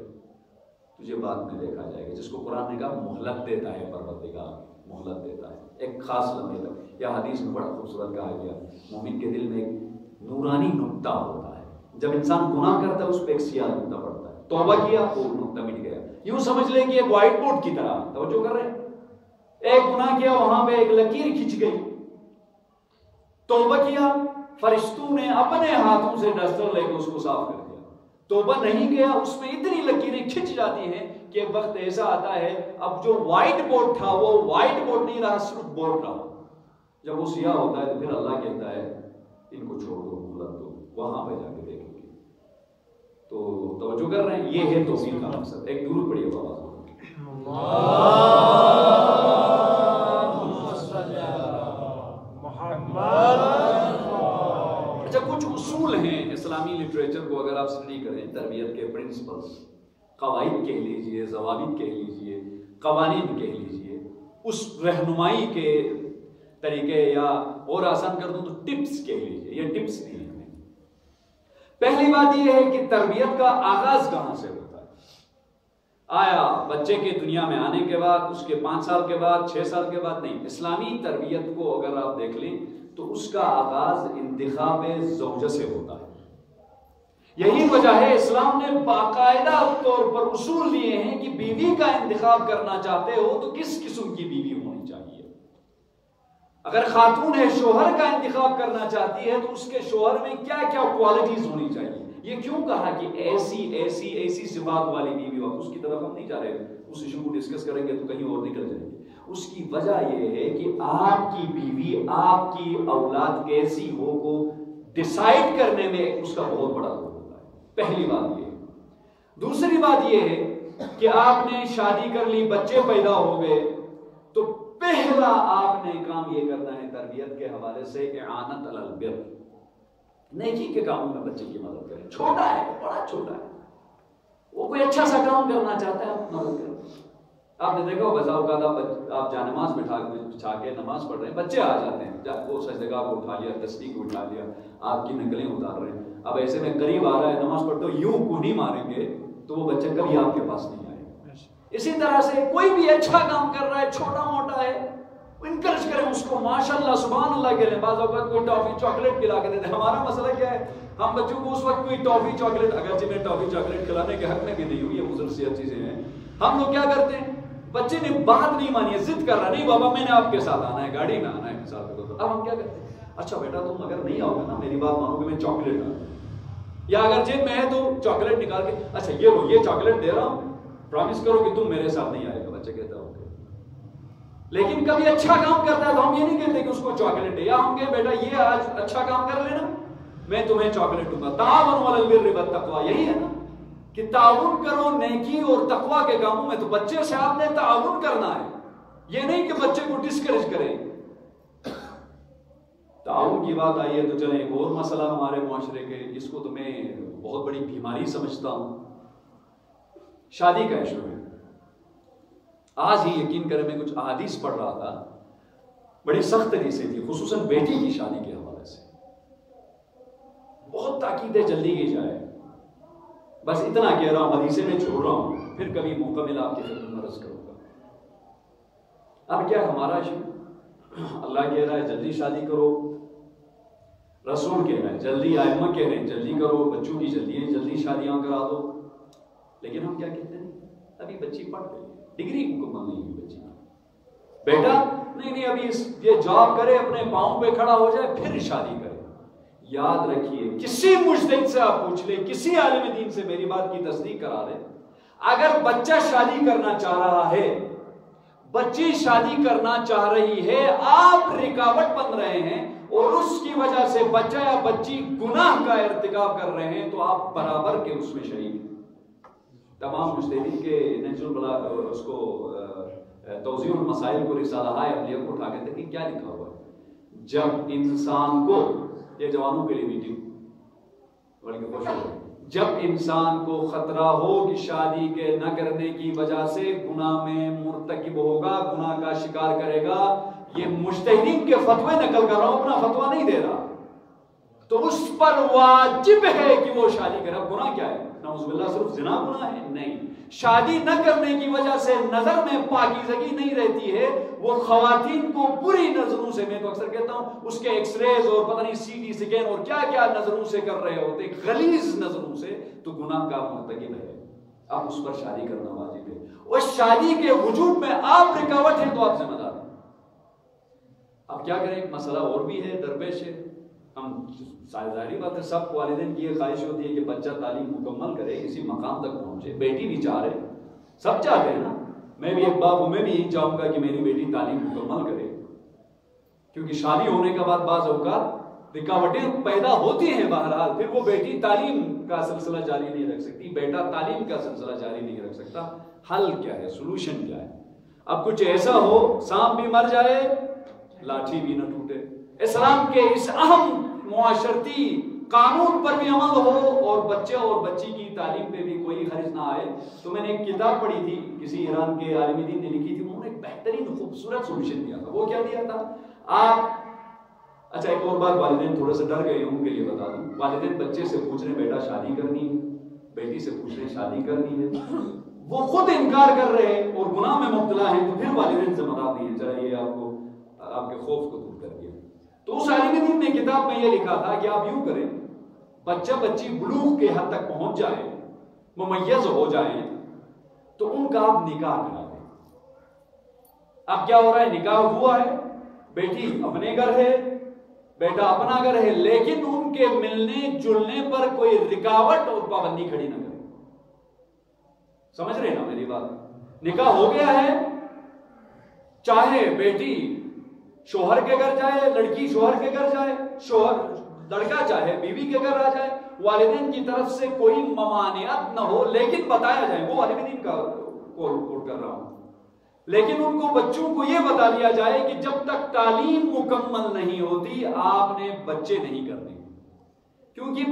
تجھے بعد میں دیکھا جائے گا. جس کو قرآن نے کہا مہلت دیتا ہے پروردگار، مہلت دیتا ہے ایک خاص لمحے تک. یا حدیث میں بڑا خوبصورت کہا گیا مومن کے دل میں ایک نورانی نقطہ ہوتا ہے، جب انسان گناہ کرتا ہے اس پہ ایک سیاہ نقطہ پڑتا ہے، توبہ کیا وہ نقطہ مٹ گیا. یوں سمجھ لیں کہ ایک وائٹ بورڈ کی طرح، توجہ کر رہے ہیں، ایک گناہ کیا وہاں پہ ایک لکیر کھنچ گئی. توبہ کیا، فرشتوں نے اپنے ہاتھوں سے ڈسٹر لے کے اس کو صاف کر دیا. توبہ نہیں کیا، اس میں اتنی لکیریں کھنچ جاتی ہیں کہ ایک وقت ایسا آتا ہے اب جو وائٹ بورڈ تھا وہ وائٹ بورڈ نہیں رہا، صرف بورڈ رہا. جب وہ سیاہ ہوتا ہے تو پھر اللہ کہتا ہے ان کو چھوڑ دو، مہلت دو، وہاں پہ جا کے دیکھیں گے. تو توجہ کر رہے ہیں، یہ ہے توفیق کا مقصد. ایک درود پڑھیے بابا. اچھا کچھ اصول ہیں اسلامی لٹریچر کو اگر آپ اسٹڈی کریں، تربیت کے پرنسپلز، قواعد کہہ لیجئے، ضوابط کہہ لیجئے، قوانین کہہ لیجئے، اس رہنمائی کے طریقے، یا اور آسان کر دوں تو ٹپس کہہ لیجئے. یہ ٹپس نہیں ہیں. پہلی بات یہ ہے کہ تربیت کا آغاز کہاں سے ہوتا ہے. آیا بچے کے دنیا میں آنے کے بعد، اس کے 5 سال کے بعد، 6 سال کے بعد؟ نہیں. اسلامی تربیت کو اگر آپ دیکھ لیں تو اس کا آغاز انتخاب زوجہ سے ہوتا ہے. یہی وجہ ہے اسلام نے باقاعدہ طور پر اصول دیے ہیں کہ بیوی کا انتخاب کرنا چاہتے ہو تو کس قسم کی بیوی ہونی چاہیے. اگر خاتون ہے شوہر کا انتخاب کرنا چاہتی ہے تو اس کے شوہر میں کیا کیا کوالٹیز ہونی چاہیے. یہ کیوں کہا کہ ایسی صفات والی بیوی ہو؟ اس کی طرف ہم نہیں جا رہے، اس ایشو کو ڈسکس کریں گے تو کہیں اور نکل جائیں گے. اس کی وجہ یہ ہے کہ آپ کی بیوی، آپ کی اولاد کیسی ہو کو ڈیسائیڈ کرنے میں اس کا بہت بڑا رول ہوتا ہے. پہلی بات یہ ہے. دوسری بات یہ ہے کہ آپ نے شادی کر لی، بچے پیدا ہو گئے، تو پہلا آپ نے کام یہ کرنا ہے تربیت کے حوالے سے اعانت علی البر، نیکی کے کاموں میں بچے کی مدد کریں. چھوٹا ہے، بڑا چھوٹا ہے، وہ کوئی اچھا سا کام کرنا چاہتا ہے، آپ مدد کریں. آپ نے دیکھا ہوگا بزاؤ کا آپ جانماز بچھا کے نماز پڑھ رہے ہیں، بچے آ جاتے ہیں، وہ سجدگاہ کو اٹھا لیا، تسبیح کو اٹھا لیا، آپ کی نقلیں اتار رہے ہیں. اب ایسے میں قریب آ رہا ہے نماز پڑھتے ہو، یوں کو نہیں ماریں گے تو وہ بچے کبھی آپ کے پاس نہیں آئے. اسی طرح سے کوئی بھی اچھا کام کر رہا ہے، چھوٹا موٹا ہے، انکریج کریں اس کو، ماشاءاللہ سبحان اللہ کہہ لیں. بعض اوقات کوئی ٹافی چاکلیٹ کھلا کے دیتے. ہمارا مسئلہ کیا ہے، ہم بچوں کو اس وقت کوئی ٹافی چاکلیٹ، اگرچہ میں ٹافی چاکلیٹ کھلانے کے حق میں بھی نہیں ہوں، یہ خصوصیت چیزیں ہیں. ہم لوگ کیا کرتے ہیں، بچے نے بات نہیں مانی ہے، ضد کر رہا، نہیں بابا میں نے آپ کے ساتھ آنا ہے، گاڑی میں آنا ہے مثال کے طور پر. اب ہم کیا کرتے ہیں، اچھا بیٹا تم اگر نہیں آؤ گے نا، میری بات مانو گے، میں چاکلیٹ لا دوں، یا اگر جیب میں ہے تو چاکلیٹ نکال کے اچھا یہ لو، یہ چاکلیٹ دے رہا ہوں، پرامس کرو کہ تم میرے ساتھ نہیں آئے گا. بچے کہتا ہے اوکے. لیکن کبھی اچھا کام کرتا ہے تو ہم یہ نہیں کہتے کہ اس کو چاکلیٹ دے، یا ہم کہیں بیٹا یہ آج اچھا کام کر لینا میں تمہیں چاکلیٹ دوں گا. تعاونوا علی البر والتقوی، یہی ہے نا کہ تعاون کرو نیکی اور تقوی کے کاموں میں. تو بچے سے آپ نے تعاون کرنا ہے. یہ نہیں کہ بچے کو ڈسکریج کریں. تعاون کی بات آئی ہے تو چلیں ایک اور مسئلہ ہمارے معاشرے کے، اس کو تو میں بہت بڑی بیماری سمجھتا ہوں، شادی کا ایشو ہے. آج ہی یقین کریں میں کچھ احادیث پڑھ رہا تھا، بڑی سخت حدیثیں تھی، خصوصاً بیٹی کی شادی کے حوالے سے. بہت تاکید ہے جلدی کی جائے. بس اتنا کہہ رہا ہوں، حدیثیں میں چھوڑ رہا ہوں، پھر کبھی موقع ملا آپ کی خدمت میں عرض کروں گا. اب کیا ہمارا ایشو؟ اللہ کہہ رہا ہے جلدی شادی کرو، رسول کہہ رہا ہے جلدی، ائمہ کہہ رہے ہیں جلدی کرو، بچوں کی جلدی شادیاں کرا دو. لیکن ہم کیا کہتے ہیں؟ ابھی بچی پڑھ گئی، ڈگری مکمل نہیں ہوئی بچی، بیٹا نہیں ابھی یہ جاب کرے، اپنے پاؤں پہ کھڑا ہو جائے پھر شادی کرے. یاد رکھیے، کسی مجتہد سے آپ پوچھ لیں، کسی عالم دین سے میری بات کی تصدیق کرا دیں، اگر بچہ شادی کرنا چاہ رہا ہے، بچی شادی کرنا چاہ رہی ہے، آپ رکاوٹ بن رہے ہیں اور اس کی وجہ سے بچہ یا بچی گناہ کا ارتکاب کر رہے ہیں، تو آپ برابر کے اس میں شریک ہیں. تمام مجتہدین کے نہج البلاغہ اس کو توضیح المسائل کو رسالہ عملیہ کو اٹھا کے دیکھیں کیا لکھا ہوا ہے. جب انسان کو، یہ جوانوں کے لیے میٹنگ بلکہ خوش ہو، جب انسان کو خطرہ ہو کہ شادی کے نہ کرنے کی وجہ سے گناہ میں مرتکب ہوگا، گناہ کا شکار کرے گا، یہ مجتہدین کے فتوے نقل کر رہا ہوں، اپنا فتویٰ نہیں دے رہا، تو اس پر واجب ہے کہ وہ شادی کرے. اب گناہ کیا ہے؟ نعوذ باللہ صرف زنا گناہ ہے؟ نہیں. شادی نہ کرنے کی وجہ سے نظر میں پاکیزگی نہیں رہتی ہے، وہ خواتین کو بری نظروں سے، میں تو اکثر کہتا ہوں اس کے ایکس ریز اور پتہ نہیں سی ٹی سکین اور کیا کیا نظروں سے کر رہے ہوتے، غلیظ نظروں سے، تو گناہ کا مرتکب ہے. اب اس پر شادی کرنا واجب ہے. اور شادی کے وجوب میں آپ رکاوٹ ہیں تو آپ ذمہ دار ہیں. اب کیا کریں، ایک مسئلہ اور بھی ہے، درپیش ہے. ہم ظاہری بات ہے، سب والدین کی یہ خواہش ہوتی ہے کہ بچہ تعلیم مکمل کرے، کسی مقام تک پہنچے. بیٹی بھی چاہ رہے، سب چاہتے ہیں نا. میں بھی ایک باپ ہوں، میں بھی یہی چاہوں گا کہ میری بیٹی تعلیم مکمل کرے، کیونکہ شادی ہونے کے بعد بعض اوقات رکاوٹیں پیدا ہوتی ہیں. بہرحال پھر وہ بیٹی تعلیم کا سلسلہ جاری نہیں رکھ سکتی، بیٹا تعلیم کا سلسلہ جاری نہیں رکھ سکتا. حل کیا ہے، سولوشن کیا ہے؟ اب کچھ ایسا ہو سانپ بھی مر جائے لاٹھی بھی نہ ٹوٹے. اسلام کے اس اہم معاشرتی قانون پر بھی عمل ہو اور بچے اور بچی کی تعلیم پہ بھی کوئی حرج نہ آئے. تو میں نے ایک کتاب پڑھی تھی، کسی ایران کے عالم دین نے لکھی تھی، انہوں نے ایک بہترین خوبصورت سولوشن دیا تھا. وہ کیا دیا تھا؟ اچھا ایک اور بات، والدین تھوڑا سا ڈر گئے ان کے لیے بتا دوں. والدین بچے سے پوچھ رہے بیٹا شادی کرنی ہے، بیٹی سے پوچھ رہے شادی کرنی ہے، وہ خود انکار کر رہے ہیں اور گناہ میں مبتلا ہیں، تو پھر والدین سے مدد نہیں ہے. چلا یہ آپ کو، آپ کے خوف کو دور کر دیا. تو اس عالم دین نے کتاب میں یہ لکھا تھا کہ آپ یوں کریں، بچہ بچی بلوغ کے حد تک پہنچ جائے، ممیز ہو جائیں، تو ان کا آپ نکاح کرا دیں. اب کیا ہو رہا ہے، نکاح ہوا ہے، بیٹی اپنے گھر ہے، بیٹا اپنا گھر ہے، لیکن ان کے ملنے جلنے پر کوئی رکاوٹ اور پابندی کھڑی نہ کرے. سمجھ رہے نا میری بات؟ نکاح ہو گیا ہے، چاہے بیٹی شوہر کے گھر جائے، لڑکی شوہر کے گھر جائے، لڑکا چاہے بیوی کے گھر آ جائے، والدین کی طرف سے کوئی ممانعت نہ ہو، لیکن بتایا جائے، وہ والدین کا کوٹ کر رہا ہوں، لیکن ان کو بچوں کو یہ بتا دیا جائے کہ جب تک تعلیم مکمل نہیں ہوتی آپ نے بچے نہیں کرنے. کیونکہ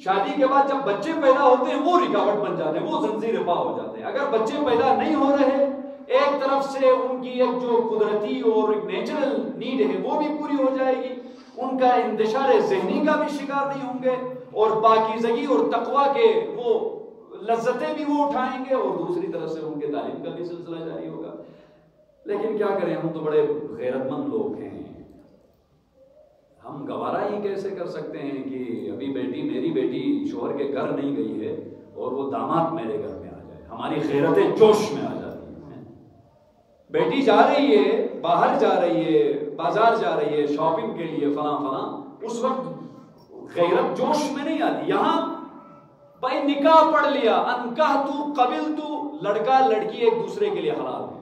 شادی کے بعد جب بچے پیدا ہوتے ہیں وہ رکاوٹ بن جاتے ہیں، وہ زنجیر پا ہو جاتے ہیں. اگر بچے پیدا نہیں ہو رہے، ایک طرف سے ان کی ایک جو قدرتی اور ایک نیچرل نیڈ ہے وہ بھی پوری ہو جائے گی، ان کا انتشار ذہنی کا بھی شکار نہیں ہوں گے، اور پاکیزگی اور تقویٰ کے وہ لذتیں بھی وہ اٹھائیں گے، اور دوسری طرف سے ان کے تعلیم کا بھی سلسلہ جاری ہوگا. لیکن کیا کریں، ہم تو بڑے غیرت مند لوگ ہیں، ہم گوارا ہی کیسے کر سکتے ہیں کہ ابھی میری بیٹی شوہر کے گھر نہیں گئی ہے اور وہ داماد میرے گھر میں آ جائے. ہماری غیرتیں جوش میں آ جاتی ہیں. بیٹی جا رہی ہے، باہر جا رہی ہے، بازار جا رہی ہے شاپنگ کے لیے فلاں، اس وقت غیرت جوش میں نہیں آتی. یہاں بھائی نکاح پڑھ لیا، انکحتو قبلتو، لڑکا لڑکی ایک دوسرے کے لیے حلال ہے.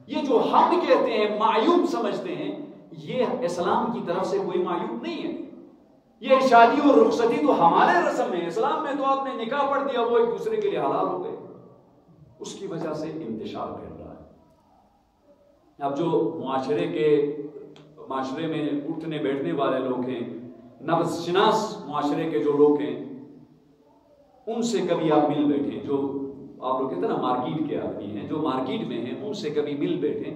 یہ جو ہم کہتے ہیں معیوب سمجھتے ہیں، یہ اسلام کی طرف سے کوئی معیوب نہیں ہے. یہ شادی اور رخصتی تو ہمارے رسم ہے. اسلام میں تو آپ نے نکاح پڑھ دیا، وہ ایک دوسرے کے لیے حلال ہو گئے. اس کی وجہ سے انتشار پھیل رہا ہے. اب جو معاشرے میں اٹھنے بیٹھنے والے لوگ ہیں، نفس شناس معاشرے کے جو لوگ ہیں، ان سے کبھی آپ مل بیٹھیں، جو آپ لوگ کہتے ہیں نا مارکیٹ کے آدمی ہیں، جو مارکیٹ میں ہیں، ان سے کبھی مل بیٹھیں،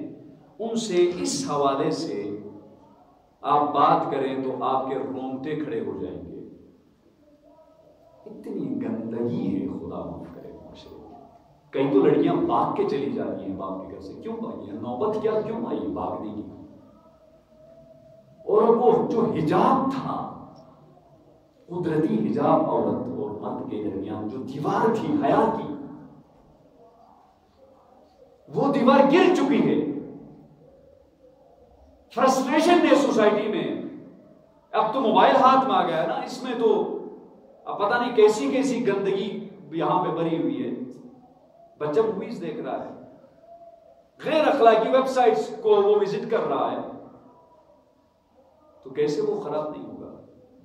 ان سے اس حوالے سے آپ بات کریں تو آپ کے رونگٹے کھڑے ہو جائیں گے۔ اتنی گندگی ہے، خدا معاف کرے معاشرے میں۔ کئی تو لڑکیاں بھاگ کے چلی جاتی ہیں باپ کے گھر سے، کیوں بھاگی ہیں؟ نوبت کیا کیوں آئی بھاگنے کی؟ اور وہ جو حجاب تھا، قدرتی حجاب عورت اور مرد کے درمیان جو دیوار تھی حیا کی، وہ دیوار گر چکی ہے۔ فرسٹریشن ہے سوسائٹی میں، اب تو موبائل ہاتھ میں آ گیا ہے نا، اس میں تو اب پتہ نہیں کیسی کیسی گندگی یہاں پہ بھری ہوئی ہے۔ بچہ موویز دیکھ رہا ہے، غیر اخلاقی ویب سائٹس کو وہ وزٹ کر رہا ہے، تو کیسے وہ خراب نہیں ہوگا؟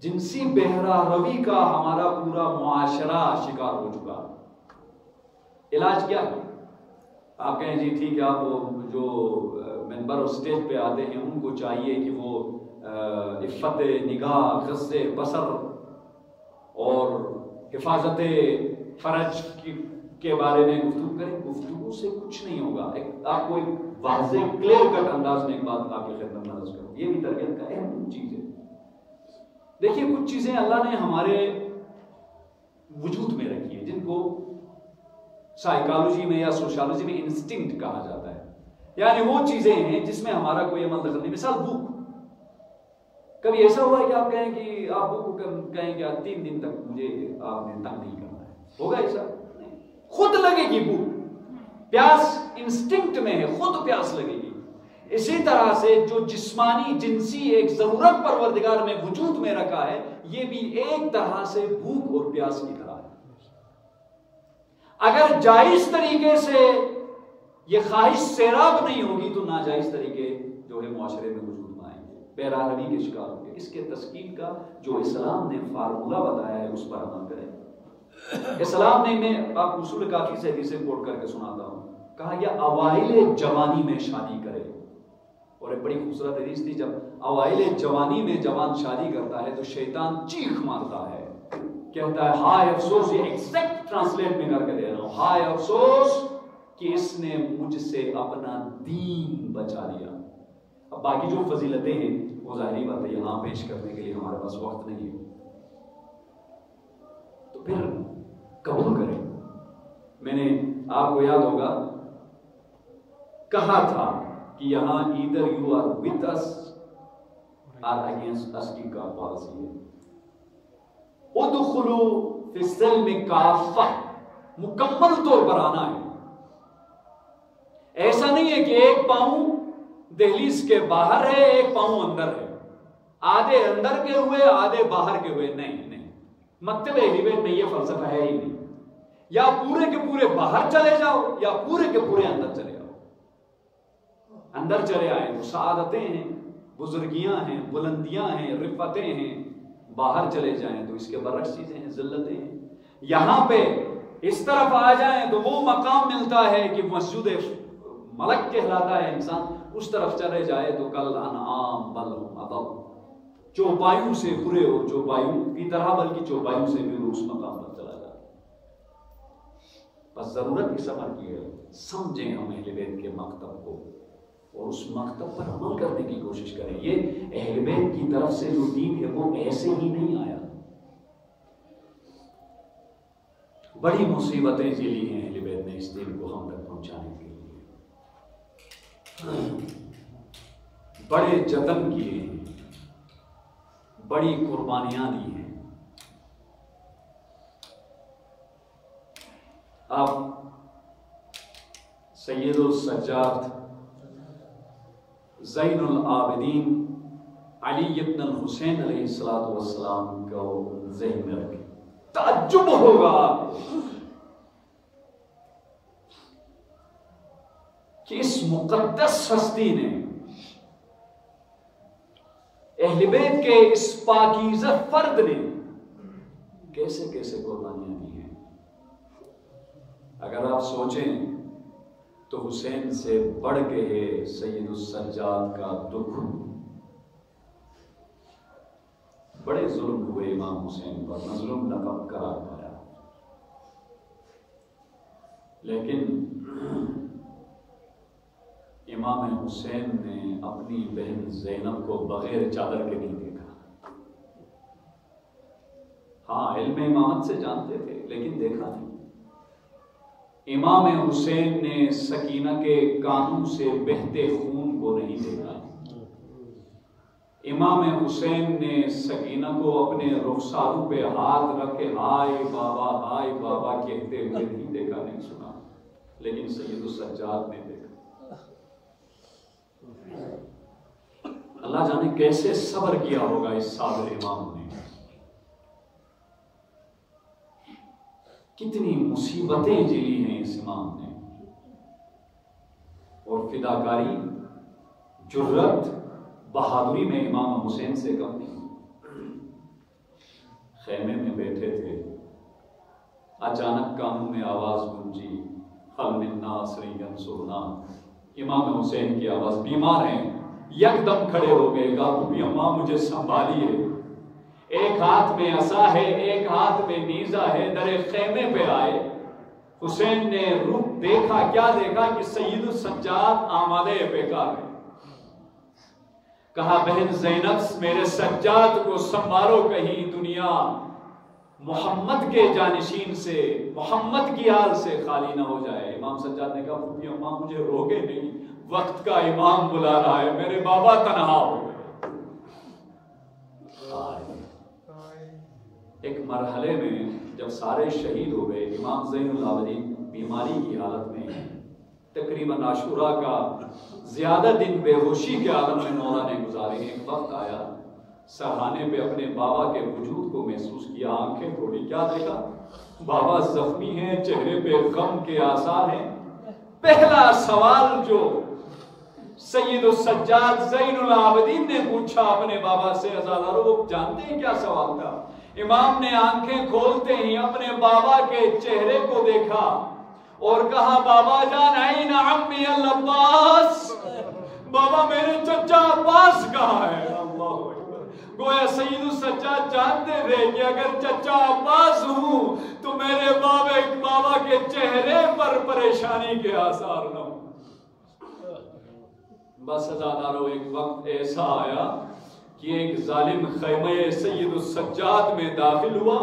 جنسی بہرہ روی کا ہمارا پورا معاشرہ شکار ہو چکا۔ علاج کیا ہے؟ آپ کہیں جی ٹھیک ہے، آپ جو ممبر اور اسٹیج پہ آتے ہیں ان کو چاہیے کہ وہ عفت نگاہ، غض بصر اور حفاظت فرج کے بارے میں گفتگو کریں۔ گفتگو سے کچھ نہیں ہوگا۔ آپ کو ایک واضح کلیئر کٹ انداز میں ایک بات آپ کی خدمت میں عرض کروں، یہ بھی تربیت کا اہم چیز ہے۔ دیکھیے کچھ چیزیں اللہ نے ہمارے وجود میں رکھی ہیں جن کو سائیکالوجی میں یا سوشالوجی میں انسٹنکٹ کہا جاتا ہے، یعنی وہ چیزیں ہیں جس میں ہمارا کوئی عمل دخل نہیں۔ مثال بھوک، کبھی ایسا ہوا ہے کہ آپ کہیں کہ آپ کو کہیں کہ 3 دن تک مجھے آپ نے تنگ نہیں کرنا ہے، ہوگا ایسا؟ نہیں، خود لگے گی بھوک، پیاس انسٹنکٹ میں ہے، خود پیاس لگے گی۔ اسی طرح سے جو جسمانی جنسی ایک ضرورت پروردگار میں وجود میں رکھا ہے، یہ بھی ایک طرح سے بھوک اور پیاس کی طرح ہے۔ اگر جائز طریقے سے یہ خواہش سیراب نہیں ہوگی تو ناجائز طریقے جو ہے معاشرے میں وجود میں آئیں گے، بے راہروی کے شکار ہوں گے۔ اس کے تشکیل کا جو اسلام نے فارمولہ بتایا ہے اس پر عمل کریں۔ اسلام نے، میں آپ کو اصول کافی سے حدیثیں کوٹ کر کے سناتا ہوں، کہا یہ اوائل جوانی میں شادی کرے، اور ایک بڑی خوبصورت حدیث تھی، جب اوائل جوانی میں جوان شادی کرتا ہے تو شیطان چیخ مارتا ہے، کہتا ہے ہائے افسوس، یہ ایگزیکٹ ٹرانسلیٹ میں کر کے دے رہا ہوں، ہائے افسوس کہ اس نے مجھ سے اپنا دین بچا لیا۔ اب باقی جو فضیلتیں ہیں وہ ظاہری بات ہے یہاں پیش کرنے کے لیے ہمارے پاس وقت نہیں ہے، تو پھر قبول کریں۔ میں نے آپ کو یاد ہوگا کہا تھا کہ یہاں either you are with us or against us کی کا پالیسی ہے۔ ادخلوا فی السلم کافہ، مکمل طور پر آنا ہے۔ ایسا نہیں ہے کہ ایک پاؤں دہلیز کے باہر ہے ایک پاؤں اندر ہے، آدھے اندر کے ہوئے آدھے باہر کے ہوئے، نہیں نہیں، مکتب ایلیویٹ میں یہ فلسفہ ہے ہی نہیں۔ یا پورے کے پورے باہر چلے جاؤ یا پورے کے پورے اندر چلے جاؤ۔ اندر چلے آئے تو سعادتیں ہیں، بزرگیاں ہیں، بلندیاں ہیں، رفتیں ہیں، باہر چلے جائیں تو اس کے برعکس چیزیں ہیں، ذلتیں ہیں۔ یہاں پہ اس طرف آ جائیں تو وہ مقام ملتا ہے کہ مسجد ملک کہلاتا ہے انسان، اس طرف چلے جائے تو کل انعام بل ہم اضل، چوپایوں سے برے اور چوپایوں کی طرح، بلکہ چوپایوں سے بھی اس مقام پر چلا جائے۔ بس ضرورت اس عمل کی ہے، سمجھیں ہم اہل بیت کے مکتب کو اور اس مکتب پر عمل کرنے کی کوشش کریں۔ یہ اہل بیت کی طرف سے جو دین ہے وہ ایسے ہی نہیں آیا، بڑی مصیبتیں جھیلی ہیں اہل بیت نے اس دین کو ہم تک پہنچانے کے لیے، بڑے جتن کیے ہیں، بڑی قربانیاں دی ہیں۔ آپ سید السجاد زین العابدین علی ابن الحسین علیہ السلام کو ذہن میں رکھیں، تعجب ہوگا آپ کو کہ اس مقدس ہستی نے، اہل بیت کے اس پاکیزہ فرد نے کیسے کیسے قربانیاں دی ہیں۔ اگر آپ سوچیں تو حسین سے بڑھ کے ہے سید السجاد کا دکھ۔ بڑے ظلم ہوئے امام حسین پر، مظلوم لقب قرار پایا، لیکن امام حسین نے اپنی بہن زینب کو بغیر چادر کے نہیں دیکھا۔ ہاں علم امامت سے جانتے تھے لیکن دیکھا نہیں۔ امام حسین نے سکینہ کے کانوں سے بہتے خون کو نہیں دیکھا۔ امام حسین نے سکینہ کو اپنے رخساروں پہ ہاتھ رکھ کے ہائے بابا کہتے ہوئے نہیں دیکھا، نہیں سنا، لیکن سید السجاد نے دیکھا۔ اللہ جانے کیسے صبر کیا ہوگا اس صابر امام نے، کتنی مصیبتیں جھیلی ہیں اس امام نے، اور فداکاری، جرت، بہادری میں امام حسین سے کم نہیں۔ خیمے میں بیٹھے تھے، اچانک کانوں میں آواز گونجی، حل من ناصر ینصرنا۔ امام حسین کی آواز، بیمار ہیں، یکدم کھڑے ہو گئے، کہا بھی اماں مجھے سنبھالیے، ایک ہاتھ میں عصا ہے، ایک ہاتھ میں نیزہ ہے۔ در خیمے پہ آئے، حسین نے رخ دیکھا، کیا دیکھا کہ سید السجاد آمادے پیکار ہے۔ کہا بہن زینب میرے سجاد کو سنبھالو، کہیں دنیا محمد کے جانشین سے، محمد کی آل سے خالی نہ ہو جائے۔ امام سجاد نے کہا پھوپھی اماں مجھے روکے نہیں، وقت کا امام بلا رہا ہے، میرے بابا تنہا ہو گئے۔ ایک مرحلے میں جب سارے شہید ہو گئے، امام زین العابدین بیماری کی حالت میں تقریباً عاشورہ کا زیادہ دن بے ہوشی کے عالم میں مولا نے گزارے۔ ایک وقت آیا، سرحانے پہ اپنے بابا کے وجود کو محسوس کیا، آنکھیں کھولی، کیا دیکھا؟ بابا زخمی ہیں، چہرے پہ غم کے آثار ہیں۔ پہلا سوال جو سید السجاد زین العابدین نے پوچھا اپنے بابا سے، عزادارو وہ جانتے ہیں کیا سوال تھا؟ امام نے آنکھیں کھولتے ہی اپنے بابا کے چہرے کو دیکھا اور کہا بابا جان این عمی العباس، بابا میرے چچا عباس کہاں ہے؟ اللہ اکبر۔ گویا سید السجاد جانتے تھے کہ اگر چچا عباس ہوں تو میرے بابا کے چہرے پر پریشانی کے آثار نہ ہوں۔ بس عزادارو ایک وقت ایسا آیا کہ ایک ظالم خیمہ سید السجاد میں داخل ہوا،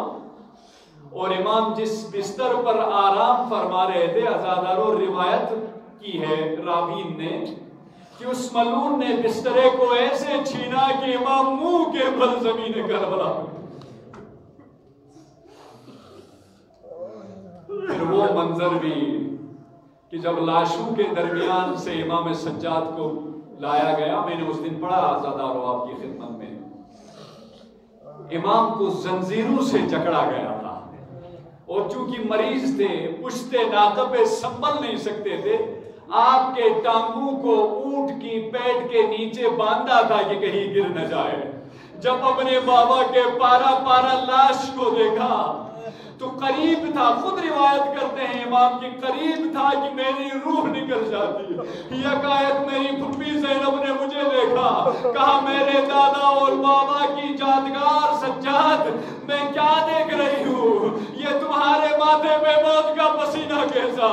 اور امام جس بستر پر آرام فرما رہے تھے، عزادارو روایت کی ہے راوین نے کہ اس ملعون نے بسترے کو ایسے چھینا کہ امام منہ کے بل زمین کربلا۔ پھر وہ منظر بھی کہ جب لاشوں کے درمیان سے امام سجاد کو لایا گیا، میں نے اس دن پڑھا عزادارو آپ کی خدمت میں، امام کو زنجیروں سے جکڑا گیا تھا، اور چونکہ مریض تھے، پشتے ناقہ پہ سنبھل نہیں سکتے تھے، آپ کے ٹانگوں کو اونٹ کی پیٹ کے نیچے باندھا تھا کہ کہیں گر نہ جائے۔ جب اپنے بابا کے پارا لاش کو دیکھا تو قریب تھا، خود روایت کرتے ہیں امام کی، قریب تھا کہ میری روح نکل جاتی۔ یکایک میری پھپھی زینب نے مجھے دیکھا، کہا میرے دادا اور بابا کی یادگار سجاد میں کیا دیکھ رہی ہوں، یہ تمہارے ماتھے پہ موت کا پسینہ کیسا؟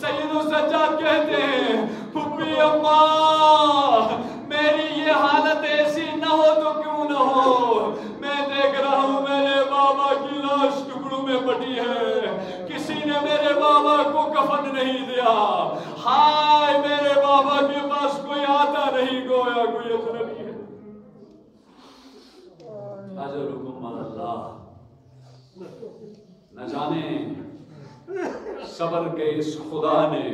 سید السجاد کہتے ہیں پھپھی اماں میری یہ حالت ایسی نہ ہو تو کیوں نہ ہو، میں دیکھ رہا ہوں میرے بابا کی لاش ٹکڑوں میں بٹی ہے، کسی نے میرے بابا کو کفن نہیں دیا، ہائے میرے بابا کے پاس کوئی آتا نہیں، گویا کوئی اجنبی ہے۔ اجرکم اللہ، نہ جانے صبر کے اس خدا نے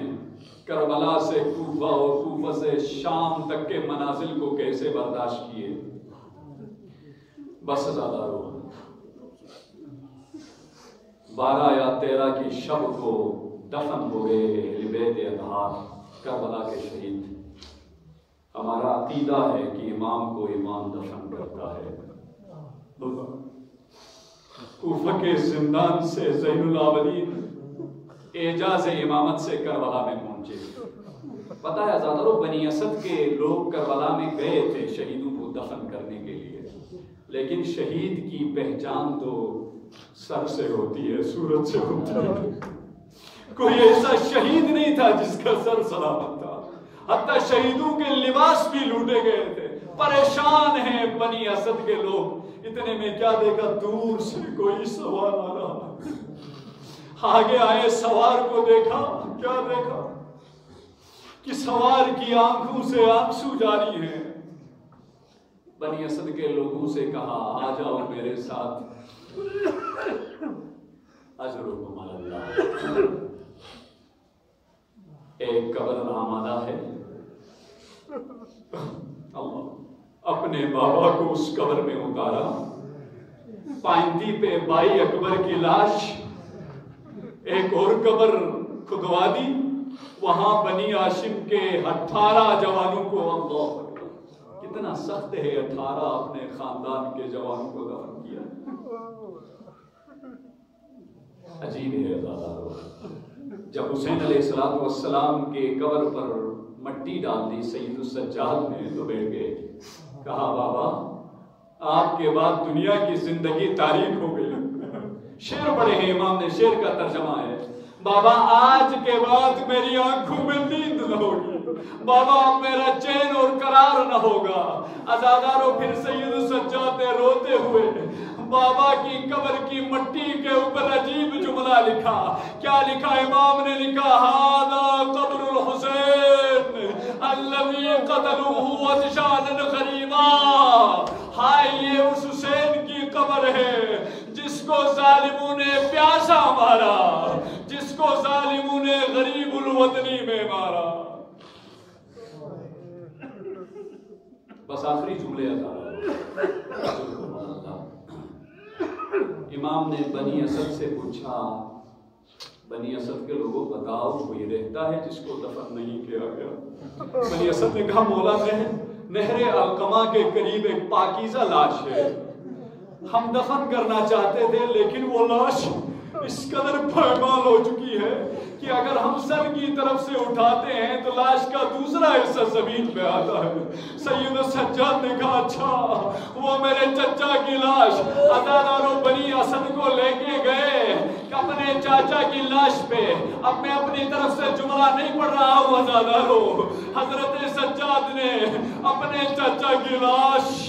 کربلا سے کوفہ اور کوفہ سے شام تک کے منازل کو کیسے برداشت کیے۔ بس عزادارو 12 یا 13 کی شب کو دفن ہو گئے اہل بیت اطہار کربلا کے شہید۔ ہمارا عقیدہ ہے کہ امام کو امام دفن کرتا ہے۔ کوفہ کے زندان سے زین العابدین اعجاز امامت سے کربلا میں پہنچے۔ پتہ ہے آزادارو، بنی اسد کے لوگ کربلا میں گئے تھے شہیدوں کو دفن کرنے کے لیے، لیکن شہید کی پہچان تو سر سے ہوتی ہے، صورت سے ہوتا ہے۔ کوئی ایسا شہید نہیں تھا جس کا سر سلامت تھا، حتیٰ شہیدوں کے لباس بھی لوٹے گئے تھے۔ پریشان ہیں بنی اسد کے لوگ۔ اتنے میں کیا دیکھا، دور سے کوئی سوار آ رہا، آگے آئے سوار کو دیکھا، کیا دیکھا کہ سوار کی آنکھوں سے آنسو جاری ہیں۔ بنی اسد کے لوگوں سے کہا آ جاؤ میرے ساتھ، اجرکم علی اللہ۔ ایک قبر آمادہ ہے، اللہ اپنے بابا کو اس قبر میں اتارا، پائندی پہ بائی اکبر کی لاش، ایک اور قبر کھدوا دی، وہاں بنی ہاشم کے 18 جوانوں کو، اللہ اکبر، کتنا سخت ہے، 18 اپنے خاندان کے جوانوں کو دفن کیا۔ عجیب ہے عزیزو، جب حسین علیہ السلام کے قبر پر مٹی ڈال دی سید السجاد نے تو بیٹھ گئے، کہا بابا آپ کے بعد دنیا کی زندگی تاریک ہو گئی۔ شعر پڑھے ہیں امام نے، شعر کا ترجمہ ہے، بابا آج کے بعد میری آنکھوں میں نیند نہ ہوگی، بابا اب میرا چین اور قرار نہ ہوگا۔ عزادارو پھر سید السجاد نے روتے ہوئے بابا کی قبر کی مٹی کے اوپر عجیب جملہ لکھا۔ کیا لکھا؟ امام نے لکھا ہذا قبر الحسین الذی قتلوہ عطشانا غریبا، ہائے یہ اس حسین کی قبر ہے جس کو ظالموں نے پیاسا مارا، جس کو ظالموں نے غریب الوطنی میں مارا۔ بس آخری جملے امام نے بنی اسد سے پوچھا، بنی اسد کے لوگوں بتاؤ کوئی رہتا ہے جس کو دفن نہیں کیا گیا؟ بنی اسد نے کہا مولا نہر علقمہ کے قریب ایک پاکیزہ لاش ہے، ہم دفن کرنا چاہتے تھے لیکن وہ لاش اس قدر پائمال ہو چکی ہے کہ اگر ہم سر کی طرف سے اٹھاتے ہیں تو لاش کا دوسرا حصہ زمین پہ آتا ہے۔ سید السجاد نے کہا اچھا وہ میرے چچا کی لاش، عزادارو بنی اسد کو لے کے گئے اپنے چاچا کی لاش پہ۔ اب میں اپنی طرف سے جملہ نہیں پڑھ رہا ہوں عزادارو، حضرت سجاد نے اپنے چچا کی لاش،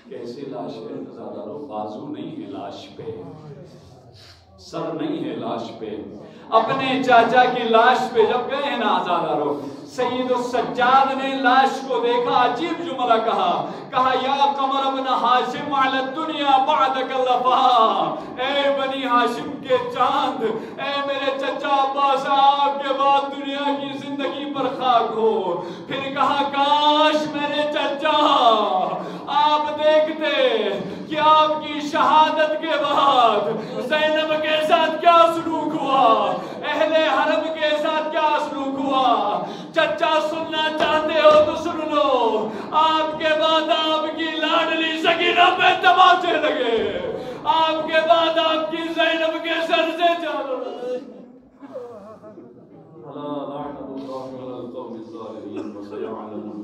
کیسے لاش ہے عزادارو، بازو نہیں ہے لاش پہ، سر نہیں ہے لاش پہ، اپنے چاچا کی لاش پہ جب گئے ہیں نا عزادارو، سید السجاد نے لاش کو دیکھا، عجیب جملہ کہا یا قمر ابن ہاشم علی الدنیا بعدک لفا، اے بنی ہاشم کے چاند، اے میرے چچا عباس آپ کے بعد دنیا کی زندگی پر خاک ہو۔ پھر کہا کاش میرے چچا آپ دیکھتے کہ آپ کی شہادت کے بعد زینب کے ساتھ کیا سلوک ہوا، اہل حرم کے ساتھ کیا سلوک ہوا۔ چچا سننا چاہتے ہو تو سن لو، آپ کے بعد آپ کی لاڈلی سکینہ پہ تماچے لگے، آپ کے بعد آپ کی زینب کے سر سے چادر لگے۔ لعنت اللہ علی القوم الظالمین وسيعلم